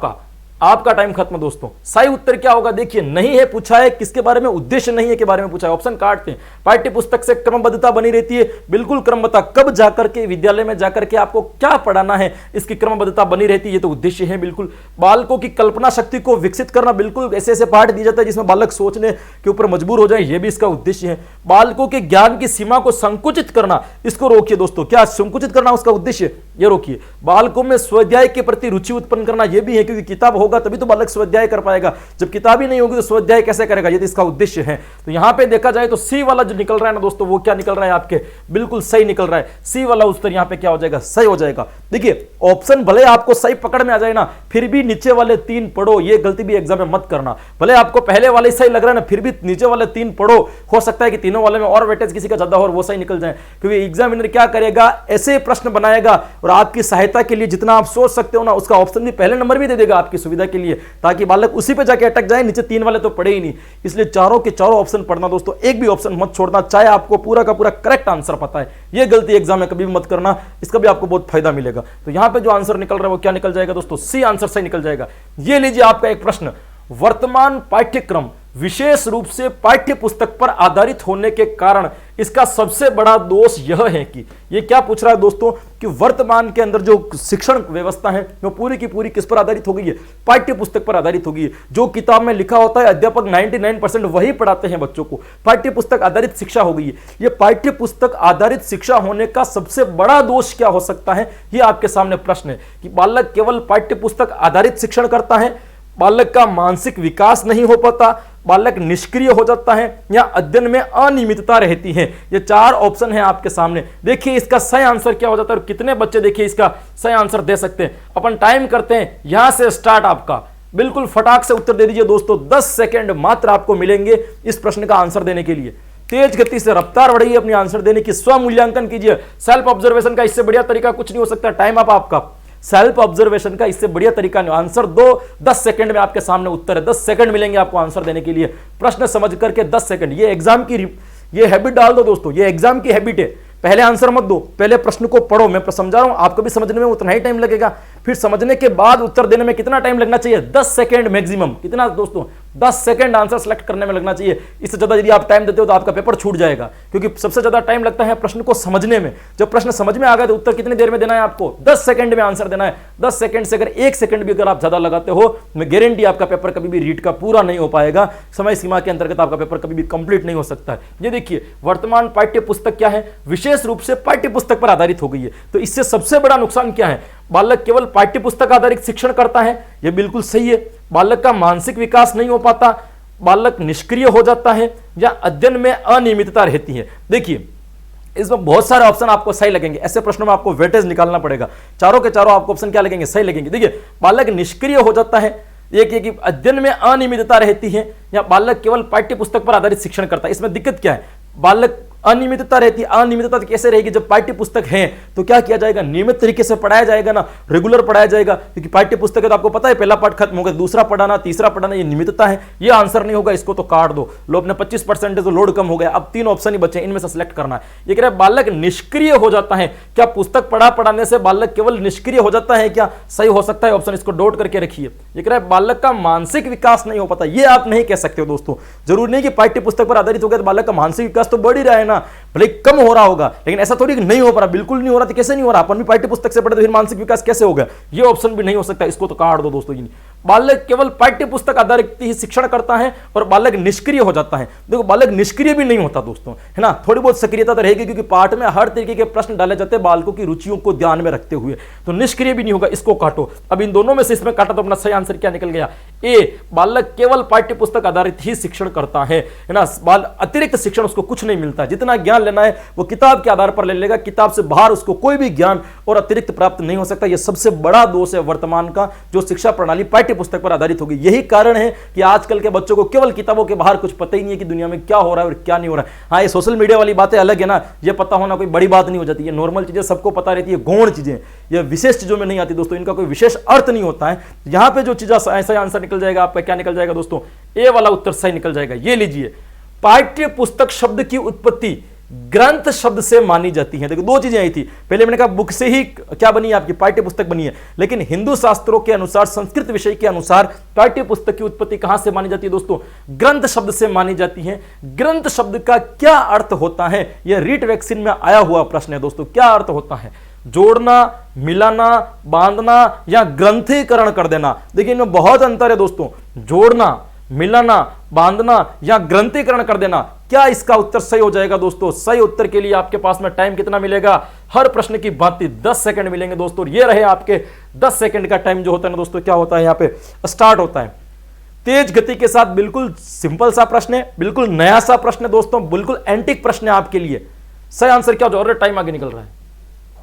आपका टाइम खत्म दोस्तों। सही उत्तर क्या होगा देखिए, नहीं है पूछा है, किसके बारे में, उद्देश्य नहीं है के बारे में पूछा है। ऑप्शन काटते हैं। पाठ्य पुस्तक से क्रमबद्धता बनी रहती है, बिल्कुल क्रमबद्धता, कब जाकर के विद्यालय में जाकर के आपको क्या पढ़ाना है इसकी क्रमबद्धता बनी रहती है, ये तो उद्देश्य है बिल्कुल। बालकों की कल्पना शक्ति को विकसित करना, बिल्कुल ऐसे ऐसे पाठ दिया जाता है जिसमें बालक सोचने के ऊपर मजबूर हो जाए, यह भी इसका उद्देश्य है। बालकों के ज्ञान की सीमा को संकुचित करना, इसको रोकिए दोस्तों, क्या संकुचित करना उसका उद्देश्य, ये रोकिए। बालकों में स्वाध्याय के प्रति रुचि उत्पन्न करना, यह भी है, क्योंकि किताब होगा तभी तो बालक स्वाध्याय कर पाएगा, जब किताब ही नहीं होगी तो स्वाध्याय कैसे करेगा, ये तो इसका उद्देश्य है। तो यहां पे देखा जाए तो सी वाला जो निकल रहा है ना दोस्तों, वो क्या निकल रहा है आपके, बिल्कुल सही निकल रहा है। सी वाला उत्तर यहां पे क्या हो जाएगा, सही हो जाएगा। देखिए ऑप्शन भले आपको सही पकड़ में आ जाए ना, फिर भी नीचे वाले 3 पढ़ो, ये गलती भी एग्जाम में मत करना। भले आपको पहले वाले सही लग रहा है ना, फिर भी नीचे वाले 3 पढ़ो, हो सकता है कि तीनों वाले में और वेटेज किसी का ज्यादा हो और वो सही निकल जाए। क्योंकि एग्जामिनर क्या करेगा, ऐसे प्रश्न बनाएगा और आपकी सहायता के लिए जितना आप सोच सकते हो ना, उसका ऑप्शन भी पहले नंबर भी दे देगा आपकी सुविधा के लिए, ताकि बालक उसी पे जाके अटक जाए, नीचे 3 वाले तो पढ़े ही नहीं। इसलिए चारों के चारों ऑप्शन पढ़ना दोस्तों, एक भी ऑप्शन मत छोड़ना, चाहे आपको पूरा का पूरा करेक्ट आंसर पता है। ये गलती एग्जाम में कभी भी मत करना, इसका भी आपको बहुत फायदा मिलेगा। तो यहां पे जो आंसर निकल रहा है वो क्या निकल जाएगा दोस्तों, सी आंसर सही निकल जाएगा। ये लीजिए आपका एक प्रश्न, वर्तमान पाठ्यक्रम विशेष रूप से पाठ्य पुस्तक पर आधारित होने के कारण इसका सबसे बड़ा दोष यह है कि, ये क्या पूछ रहा है दोस्तों, कि वर्तमान के अंदर जो शिक्षण व्यवस्था है वो पूरी की पूरी किस पर आधारित हो गई है, पाठ्य पुस्तक पर आधारित हो गई है। जो किताब में लिखा होता है अध्यापक 99% वही पढ़ाते हैं बच्चों को, पाठ्य पुस्तक आधारित शिक्षा हो गई है। ये पाठ्य पुस्तक आधारित शिक्षा होने का सबसे बड़ा दोष क्या हो सकता है, ये आपके सामने प्रश्न है कि बालक केवल पाठ्य पुस्तक आधारित शिक्षण करता है, बालक का मानसिक विकास नहीं हो पाता, बालक निष्क्रिय हो जाता है, या अध्ययन में अनियमितता रहती है। ये 4 ऑप्शन है आपके सामने। देखिए इसका सही आंसर क्या हो जाता है और कितने बच्चे देखिए इसका सही आंसर दे सकते हैं। अपन टाइम करते हैं, यहां से स्टार्ट आपका, बिल्कुल फटाक से उत्तर दे दीजिए दोस्तों। 10 सेकंड मात्र आपको मिलेंगे इस प्रश्न का आंसर देने के लिए। तेज गति से रफ्तार बढ़ाइए अपनी आंसर देने की, स्व मूल्यांकन कीजिए। सेल्फ ऑब्जर्वेशन का इससे बढ़िया तरीका कुछ नहीं हो सकता। टाइम अप आपका, सेल्फ ऑब्जर्वेशन का इससे बढ़िया तरीका नहीं। आंसर दो, 10 सेकंड में आपके सामने उत्तर है। 10 सेकंड मिलेंगे आपको आंसर देने के लिए। प्रश्न समझ करके 10 सेकंड, ये एग्जाम की ये हैबिट डाल दो दोस्तों, ये एग्जाम की हैबिट है। पहले आंसर मत दो, पहले प्रश्न को पढ़ो। मैं समझा रहा हूं, आपको भी समझने में उतना ही टाइम लगेगा, फिर समझने के बाद उत्तर देने में कितना टाइम लगना चाहिए, 10 सेकंड मैक्सिमम। कितना दोस्तों, 10 सेकंड आंसर सेलेक्ट करने में लगना चाहिए। इससे ज्यादा यदि आप टाइम देते हो तो आपका पेपर छूट जाएगा, क्योंकि सबसे ज्यादा टाइम लगता है प्रश्न को समझने में। जब प्रश्न समझ में आ गया तो उत्तर कितनी देर में देना है आपको, 10 सेकंड में आंसर देना है। 10 सेकंड से अगर 1 सेकंड भी अगर आप ज्यादा लगाते हो, मैं गारंटी आपका पेपर कभी भी रीड का पूरा नहीं हो पाएगा। समय सीमा के अंतर्गत आपका पेपर कभी भी कंप्लीट नहीं हो सकता है। ये देखिए, वर्तमान पाठ्य पुस्तक क्या है, विशेष रूप से पाठ्य पुस्तक पर आधारित हो गई है। तो इससे सबसे बड़ा नुकसान क्या है, बालक केवल पाठ्य पुस्तक आधारित शिक्षण करता है, यह बिल्कुल सही है। बालक का मानसिक विकास नहीं हो पाता, बालक निष्क्रिय हो जाता है, या अध्ययन में अनियमितता रहती है। देखिए इसमें बहुत सारे ऑप्शन आपको सही लगेंगे। ऐसे प्रश्नों में आपको वेटेज निकालना पड़ेगा। चारों के चारों आपको ऑप्शन क्या लगेंगे, सही लगेंगे। देखिए, बालक निष्क्रिय हो जाता है, एक ये कि अध्ययन में अनियमितता रहती है, या बालक केवल पाठ्य पुस्तक पर आधारित शिक्षण करता है। इसमें दिक्कत क्या है, बालक अनियमितता रहती है। अनियमितता कैसे रहेगी, जब पाठ्य पुस्तक है तो क्या किया जाएगा, नियमित तरीके से पढ़ाया जाएगा ना, रेगुलर पढ़ाया जाएगा। क्योंकि पाठ्य पुस्तक है तो आपको पता है पहला पाठ खत्म होगा, दूसरा पढ़ाना, तीसरा पढ़ाना, ये नियमितता है। ये आंसर नहीं होगा, इसको तो काट दो। लो अपने 25% तो लोड कम हो गया। अब 3 ऑप्शन ही बचे, इनमें से सिलेक्ट करना है। ये कह रहा है बालक निष्क्रिय हो जाता है। क्या पुस्तक पढ़ाने से बालक केवल निष्क्रिय हो जाता है क्या, सही हो सकता है ऑप्शन, इसको डॉट करके रखिए। ये कह रहा है बालक का मानसिक विकास नहीं हो पाता, ये आप नहीं कह सकते हो दोस्तों। जरूर नहीं कि पाठ्य पुस्तक पर आधारित हो गया तो बालक का मानसिक विकास तो बढ़ ही रहा है ना, भले कम हो रहा होगा, लेकिन ऐसा थोड़ी नहीं हो पा रहा, बिल्कुल नहीं हो रहा। तो कैसे नहीं हो रहा, अपन भी पाठ्य पुस्तक से पढ़े तो फिर मानसिक विकास कैसे हो गया, ये ऑप्शन भी नहीं हो सकता, इसको तो काट दो दोस्तों। बालक केवल पाठ्य पुस्तक आधारित ही शिक्षण करता है और बालक निष्क्रिय हो जाता है। देखो बालक निष्क्रिय भी नहीं होता दोस्तों, है ना, थोड़ी बहुत सक्रियता तो रहेगी, क्योंकि पाठ में हर तरीके के प्रश्न डाले जाते हैं बालकों की रुचियों को ध्यान में रखते हुए। तो निष्क्रिय भी नहीं होगा, इसको काटो। अब इन दोनों में से इसमें काटा तो अपना सही आंसर क्या निकल गया, ए, बालक केवल पाठ्य पुस्तक आधारित ही शिक्षण करता है ना। अतिरिक्त शिक्षण उसको कुछ नहीं मिलता, जितना ज्ञान लेना है वो किताब के आधार पर ले लेगा, किताब से बाहर उसको कोई भी ज्ञान और अतिरिक्त प्राप्त नहीं हो सकता। यह सबसे बड़ा दोष है वर्तमान का, जो शिक्षा प्रणाली पाठ्य पुस्तक पर आधारित होगी। यही कारण है कि आजकल के बच्चों को केवल किताबों के बाहर कुछ पता ही नहीं है कि दुनिया में क्या हो रहा है और क्या नहीं हो रहा है। हाँ, ये सोशल मीडिया वाली बातें अलग है ना, ये पता होना कोई बड़ी बात नहीं हो जाती। ये नॉर्मल चीजें सबको पता रहती है, गौण चीजें, ये विशेष चीजों में नहीं आती दोस्तों, इनका कोई विशेष अर्थ नहीं होता है। यहां पे जो चीजें ऐसा आंसर निकला निकल जाएगा आपका, क्या निकल जाएगा दोस्तों, ए वाला उत्तर सही निकल जाएगा। ये लीजिए, पाठ्य पुस्तक शब्द की उत्पत्ति ग्रंथ शब्द से मानी जाती है। देखो दो चीजें आई थी, पहले मैंने कहा बुक से ही क्या बनी है आपकी पाठ्य पुस्तक बनी है, लेकिन हिंदू शास्त्रों के अनुसार, संस्कृत विषय के अनुसार पाठ्य पुस्तक की उत्पत्ति कहां से मानी जाती है दोस्तों, ग्रंथ शब्द से मानी जाती है। ग्रंथ शब्द का क्या अर्थ होता है, यह रीट वैक्सीन में आया हुआ प्रश्न है दोस्तों। क्या अर्थ होता है, जोड़ना, मिलाना, बांधना या ग्रंथीकरण कर देना। देखिए इनमें बहुत अंतर है दोस्तों, जोड़ना, मिलाना, बांधना या ग्रंथीकरण कर देना। क्या इसका उत्तर सही हो जाएगा दोस्तों? सही उत्तर के लिए आपके पास में टाइम कितना मिलेगा, हर प्रश्न की भांति 10 सेकंड मिलेंगे दोस्तों। ये रहे आपके 10 सेकंड का टाइम जो होता है ना दोस्तों, क्या होता है यहां पे स्टार्ट होता है तेज गति के साथ। बिल्कुल सिंपल सा प्रश्न है, बिल्कुल नया सा प्रश्न है दोस्तों, बिल्कुल एंटिक प्रश्न है आपके लिए। सही आंसर क्या हो जाएगा, टाइम आगे निकल रहा है,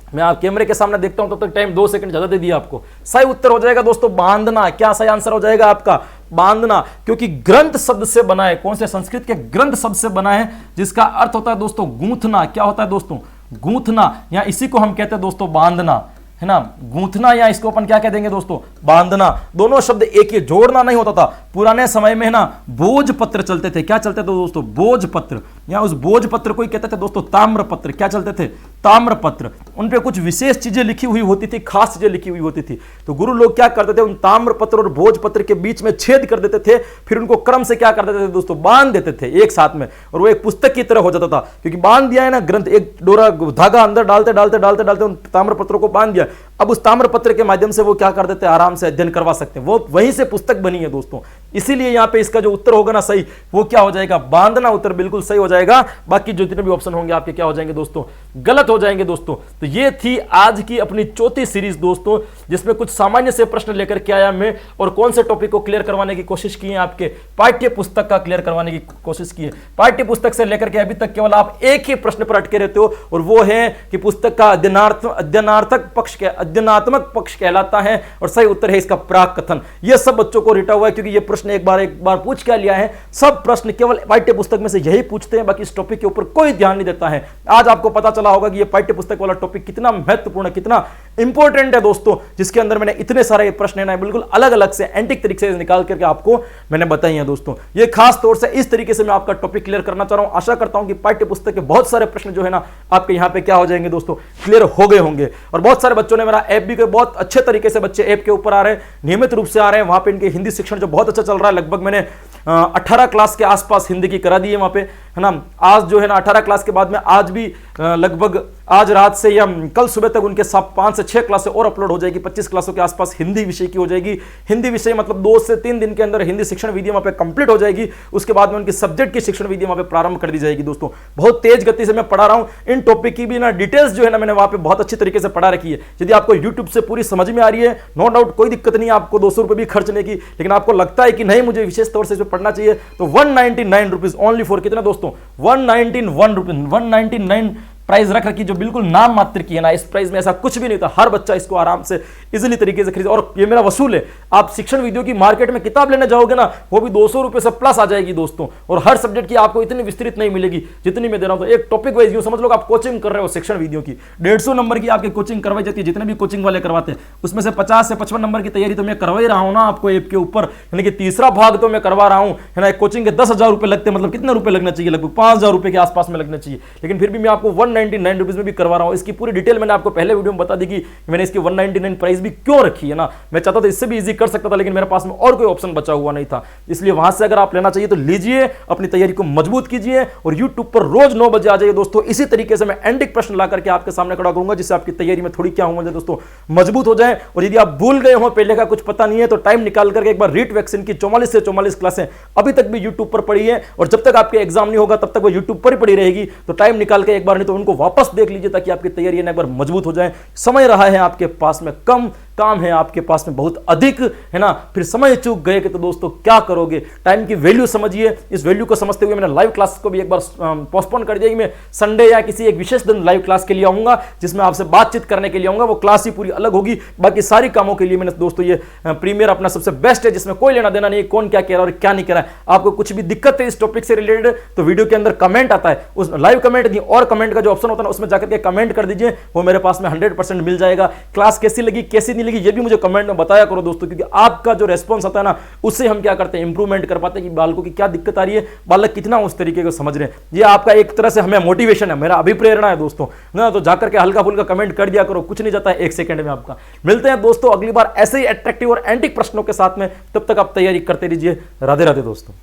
मैं आप कैमरे के सामने देखता हूं तब तक टाइम 2 सेकंड ज्यादा दे दिया आपको। सही उत्तर हो जाएगा दोस्तों बांधना। क्या सही आंसर हो जाएगा आपका, बांधना, क्योंकि ग्रंथ शब्द से बना है। कौन से, संस्कृत के ग्रंथ शब्द से बना है, जिसका अर्थ होता है दोस्तों गूंथना। क्या होता है दोस्तों, गूंथना, या इसी को हम कहते हैं दोस्तों बांधना, है ना, गूंथना, या इसको अपन क्या कह देंगे दोस्तों, बांधना। दोनों शब्द एक ही, जोड़ना नहीं होता था। पुराने समय में है ना बोझ पत्र चलते थे। क्या चलते थे दोस्तों, बोझ पत्र, या उस बोझ पत्र को ही कहते थे दोस्तों ताम्र पत्र। क्या चलते थे, ताम्र पत्र। उन पे कुछ विशेष चीजें लिखी हुई होती थी, खास चीजें लिखी हुई होती थी। तो गुरु लोग क्या करते थे, उन ताम्र पत्र और भोज पत्र के बीच में छेद कर देते थे, फिर उनको क्रम से क्या कर देते थे दोस्तों, बांध देते थे एक साथ में, और वो एक पुस्तक की तरह हो जाता था। क्योंकि बांध दिया है ना ग्रंथ, एक डोरा धागा अंदर डालते डालते डालते डालते उन ताम्र पत्रों को बांध दिया। अब उस ताम्र पत्र के माध्यम से वो क्या कर देते हैं, आराम से अध्ययन करवा सकते हैं। वो वहीं से पुस्तक बनी है दोस्तों। इसीलिए यहां पे इसका जो उत्तर होगा ना सही, वो क्या हो जाएगा, बांधना। उत्तर बिल्कुल सही हो जाएगा। बाकी जो जितने भी ऑप्शन होंगे आपके क्या हो जाएंगे दोस्तों, गलत हो जाएंगे दोस्तों। तो ये थी आज की अपनी चौथी सीरीज दोस्तों, जिसमें कुछ सामान्य से प्रश्न लेकर के आया मैं, और कौन से टॉपिक को क्लियर करवाने की कोशिश की है, आपके पाठ्य पुस्तक का क्लियर करवाने की कोशिश की है। पाठ्य पुस्तक से लेकर के अभी तक केवल आप एक ही प्रश्न पर अटके रहते हो, और वो है कि पुस्तक का अध्ययनात्मक पक्ष कहलाता है, और सही उत्तर है इसका प्राक कथन। यह सब बच्चों को रिटा हुआ है, क्योंकि ये प्रश्न एक बार पूछ क्या लिया है। सब प्रश्न केवल पाठ्य पुस्तक में से यही पूछते हैं, बाकी इस टॉपिक के ऊपर कोई ध्यान नहीं देता है। आज आपको पता चला होगा कि ये पाठ्य पुस्तक वाला टॉपिक कितना महत्वपूर्ण, कितना इंपॉर्टेंट है दोस्तों, जिसके अंदर मैंने इतने सारे प्रश्न है ना बिल्कुल अलग अलग से एंटिक तरीके से निकाल करके आपको मैंने बताई है दोस्तों। ये खास तौर से इस तरीके से मैं आपका टॉपिक क्लियर करना चाह रहा हूं। आशा करता हूं कि पाठ्य पुस्तक के बहुत सारे प्रश्न जो है ना आपके यहां पे क्या हो जाएंगे दोस्तों, क्लियर हो गए होंगे। और बहुत सारे बच्चों ने मेरा ऐप भी बहुत अच्छे तरीके से बच्चे ऐप के ऊपर आ रहे हैं, नियमित रूप से आ रहे हैं। वहां पे इनके हिंदी शिक्षण जो बहुत अच्छा चल रहा है, लगभग मैंने 18 क्लास के आसपास हिंदी की करा दी है वहां पे, है ना। आज जो है ना 18 क्लास के बाद में आज भी लगभग आज रात से या कल सुबह तक उनके 5 से 6 क्लासें और अपलोड हो जाएगी। 25 क्लासों के आसपास हिंदी विषय की हो जाएगी। हिंदी विषय मतलब 2 से 3 दिन के अंदर हिंदी शिक्षण विधि वहां पे कंप्लीट हो जाएगी। उसके बाद में उनकी सब्जेक्ट की शिक्षण विधि वहां पे प्रारंभ कर दी जाएगी दोस्तों। बहुत तेज गति से मैं पढ़ा रहा हूं। इन टॉपिक की भी ना डिटेल्स जो है ना मैंने वहां पे बहुत अच्छी तरीके से पढ़ा रखी है। यदि आपको यूट्यूब से पूरी समझ में आ रही है, नो डाउट कोई दिक्कत नहीं है आपको 200 रुपए भी खर्चने की, लेकिन आपको लगता है कि नहीं मुझे विशेष तौर से इसमें पढ़ना चाहिए, तो 199 रुपीज ओनली फॉर कितना दोस्तों, 199 प्राइस रख रखी, जो बिल्कुल नाम मात्र की है ना। इस प्राइस में ऐसा कुछ भी नहीं था, हर बच्चा इसको आराम से इजीली तरीके से खरीद, और ये मेरा वसूल है। आप शिक्षण वीडियो की मार्केट में किताब लेने जाओगे ना, वो भी 200 रुपए से प्लस आ जाएगी दोस्तों, और हर सब्जेक्ट की आपको इतनी विस्तृत नहीं मिलेगी जितनी मैं दे रहा हूं। तो एक टॉपिक वाइज यूं समझ लो आप कोचिंग कर रहे हो शिक्षण वीडियो की, 150 नंबर की आपकी कोचिंग करवाई जाती है। जितने भी कोचिंग वाले करवाते हैं उसमें से 50 से 55 नंबर की तैयारी तो मैं करवा ही रहा हूं ना आपको ऐप के ऊपर, यानी कि तीसरा भाग तो मैं करवा रहा हूं, है ना। कोचिंग के 10,000 रुपए लगते हैं, मतलब कितने रुपए लगना चाहिए, लगभग 5,000 रुपए के आसपास में लगना चाहिए, लेकिन फिर भी मैं आपको 199 रुपीज में करवा रहा हूं। इसकी पूरी डिटेल मैंने आपको पहले वीडियो में बता दी कि मैंने इसकी 199 प्राइस भी क्यों रखी है ना। मैं चाहता था इससे भी इजी कर सकता था, लेकिन मेरे पास में और कोई ऑप्शन बचा हुआ नहीं था, इसलिए वहां से अगर आप लेना चाहिए तो लीजिए, अपनी तैयारी को मजबूत कीजिए, और यूट्यूब पर रोज 9 बजे आ जाइए दोस्तों। इसी तरीके से मैं एंडिक प्रश्न ला करके आपके सामने खड़ा करूंगा, जिससे आपकी तैयारी में थोड़ी क्या होगा दोस्तों, मजबूत हो जाए। और यदि आप भूल गए हो, पहले का कुछ पता नहीं है, तो टाइम निकाल करके एक बार रीट वैक्सीन की 44 से 44 क्लासें अभी तक भी यूट्यूब पर पड़ी है, और जब तक आपके एग्जाम नहीं होगा तब तक वो यूट्यूब पर ही पड़ी रहेगी। तो टाइम निकाल के एक बार नहीं तो उनको वापस देख लीजिए, ताकि आपकी तैयारी एक बार मजबूत हो जाए। समय रहा है आपके पास में कम, काम है आपके पास में बहुत अधिक, है ना। फिर समय चूक गए कि तो दोस्तों क्या करोगे। टाइम की वैल्यू समझिए। इस वैल्यू को समझते हुए मैंने लाइव क्लास को भी एक बार पोस्टपोन कर दिया कि मैं संडे या किसी एक विशेष दिन लाइव क्लास के लिए आऊंगा, जिसमें आपसे बातचीत करने के लिए आऊंगा। वो क्लास ही पूरी अलग होगी। बाकी सारी कामों के लिए मैंने दोस्तों ये प्रीमियर अपना सबसे बेस्ट है, जिसमें कोई लेना देना नहीं, कौन क्या कह रहा है और क्या नहीं कह रहा है। आपको कुछ भी दिक्कत है इस टॉपिक से रिलेटेड तो वीडियो के अंदर कमेंट आता है, उस लाइव कमेंट नहीं और कमेंट का जो ऑप्शन होता है उसमें जाकर के कमेंट कर दीजिए, वो मेरे पास में 100% मिल जाएगा। क्लास कैसी लगी कैसी नहीं कितनी लगी ये भी मुझे कमेंट में बताया करो दोस्तों, क्योंकि आपका जो रेस्पॉन्स आता है ना उससे हम क्या करते हैं, इंप्रूवमेंट कर पाते हैं कि बालकों की क्या दिक्कत आ रही है, बालक कितना उस तरीके को समझ रहे हैं। ये आपका एक तरह से हमें मोटिवेशन है, मेरा अभिप्रेरणा है दोस्तों ना। तो जाकर के हल्का फुल्का कमेंट कर दिया करो, कुछ नहीं जाता है 1 सेकंड में आपका। मिलते हैं दोस्तों अगली बार ऐसे ही अट्रैक्टिव और एंटिक प्रश्नों के साथ में, तब तक आप तैयारी करते रहिए। राधे राधे दोस्तों।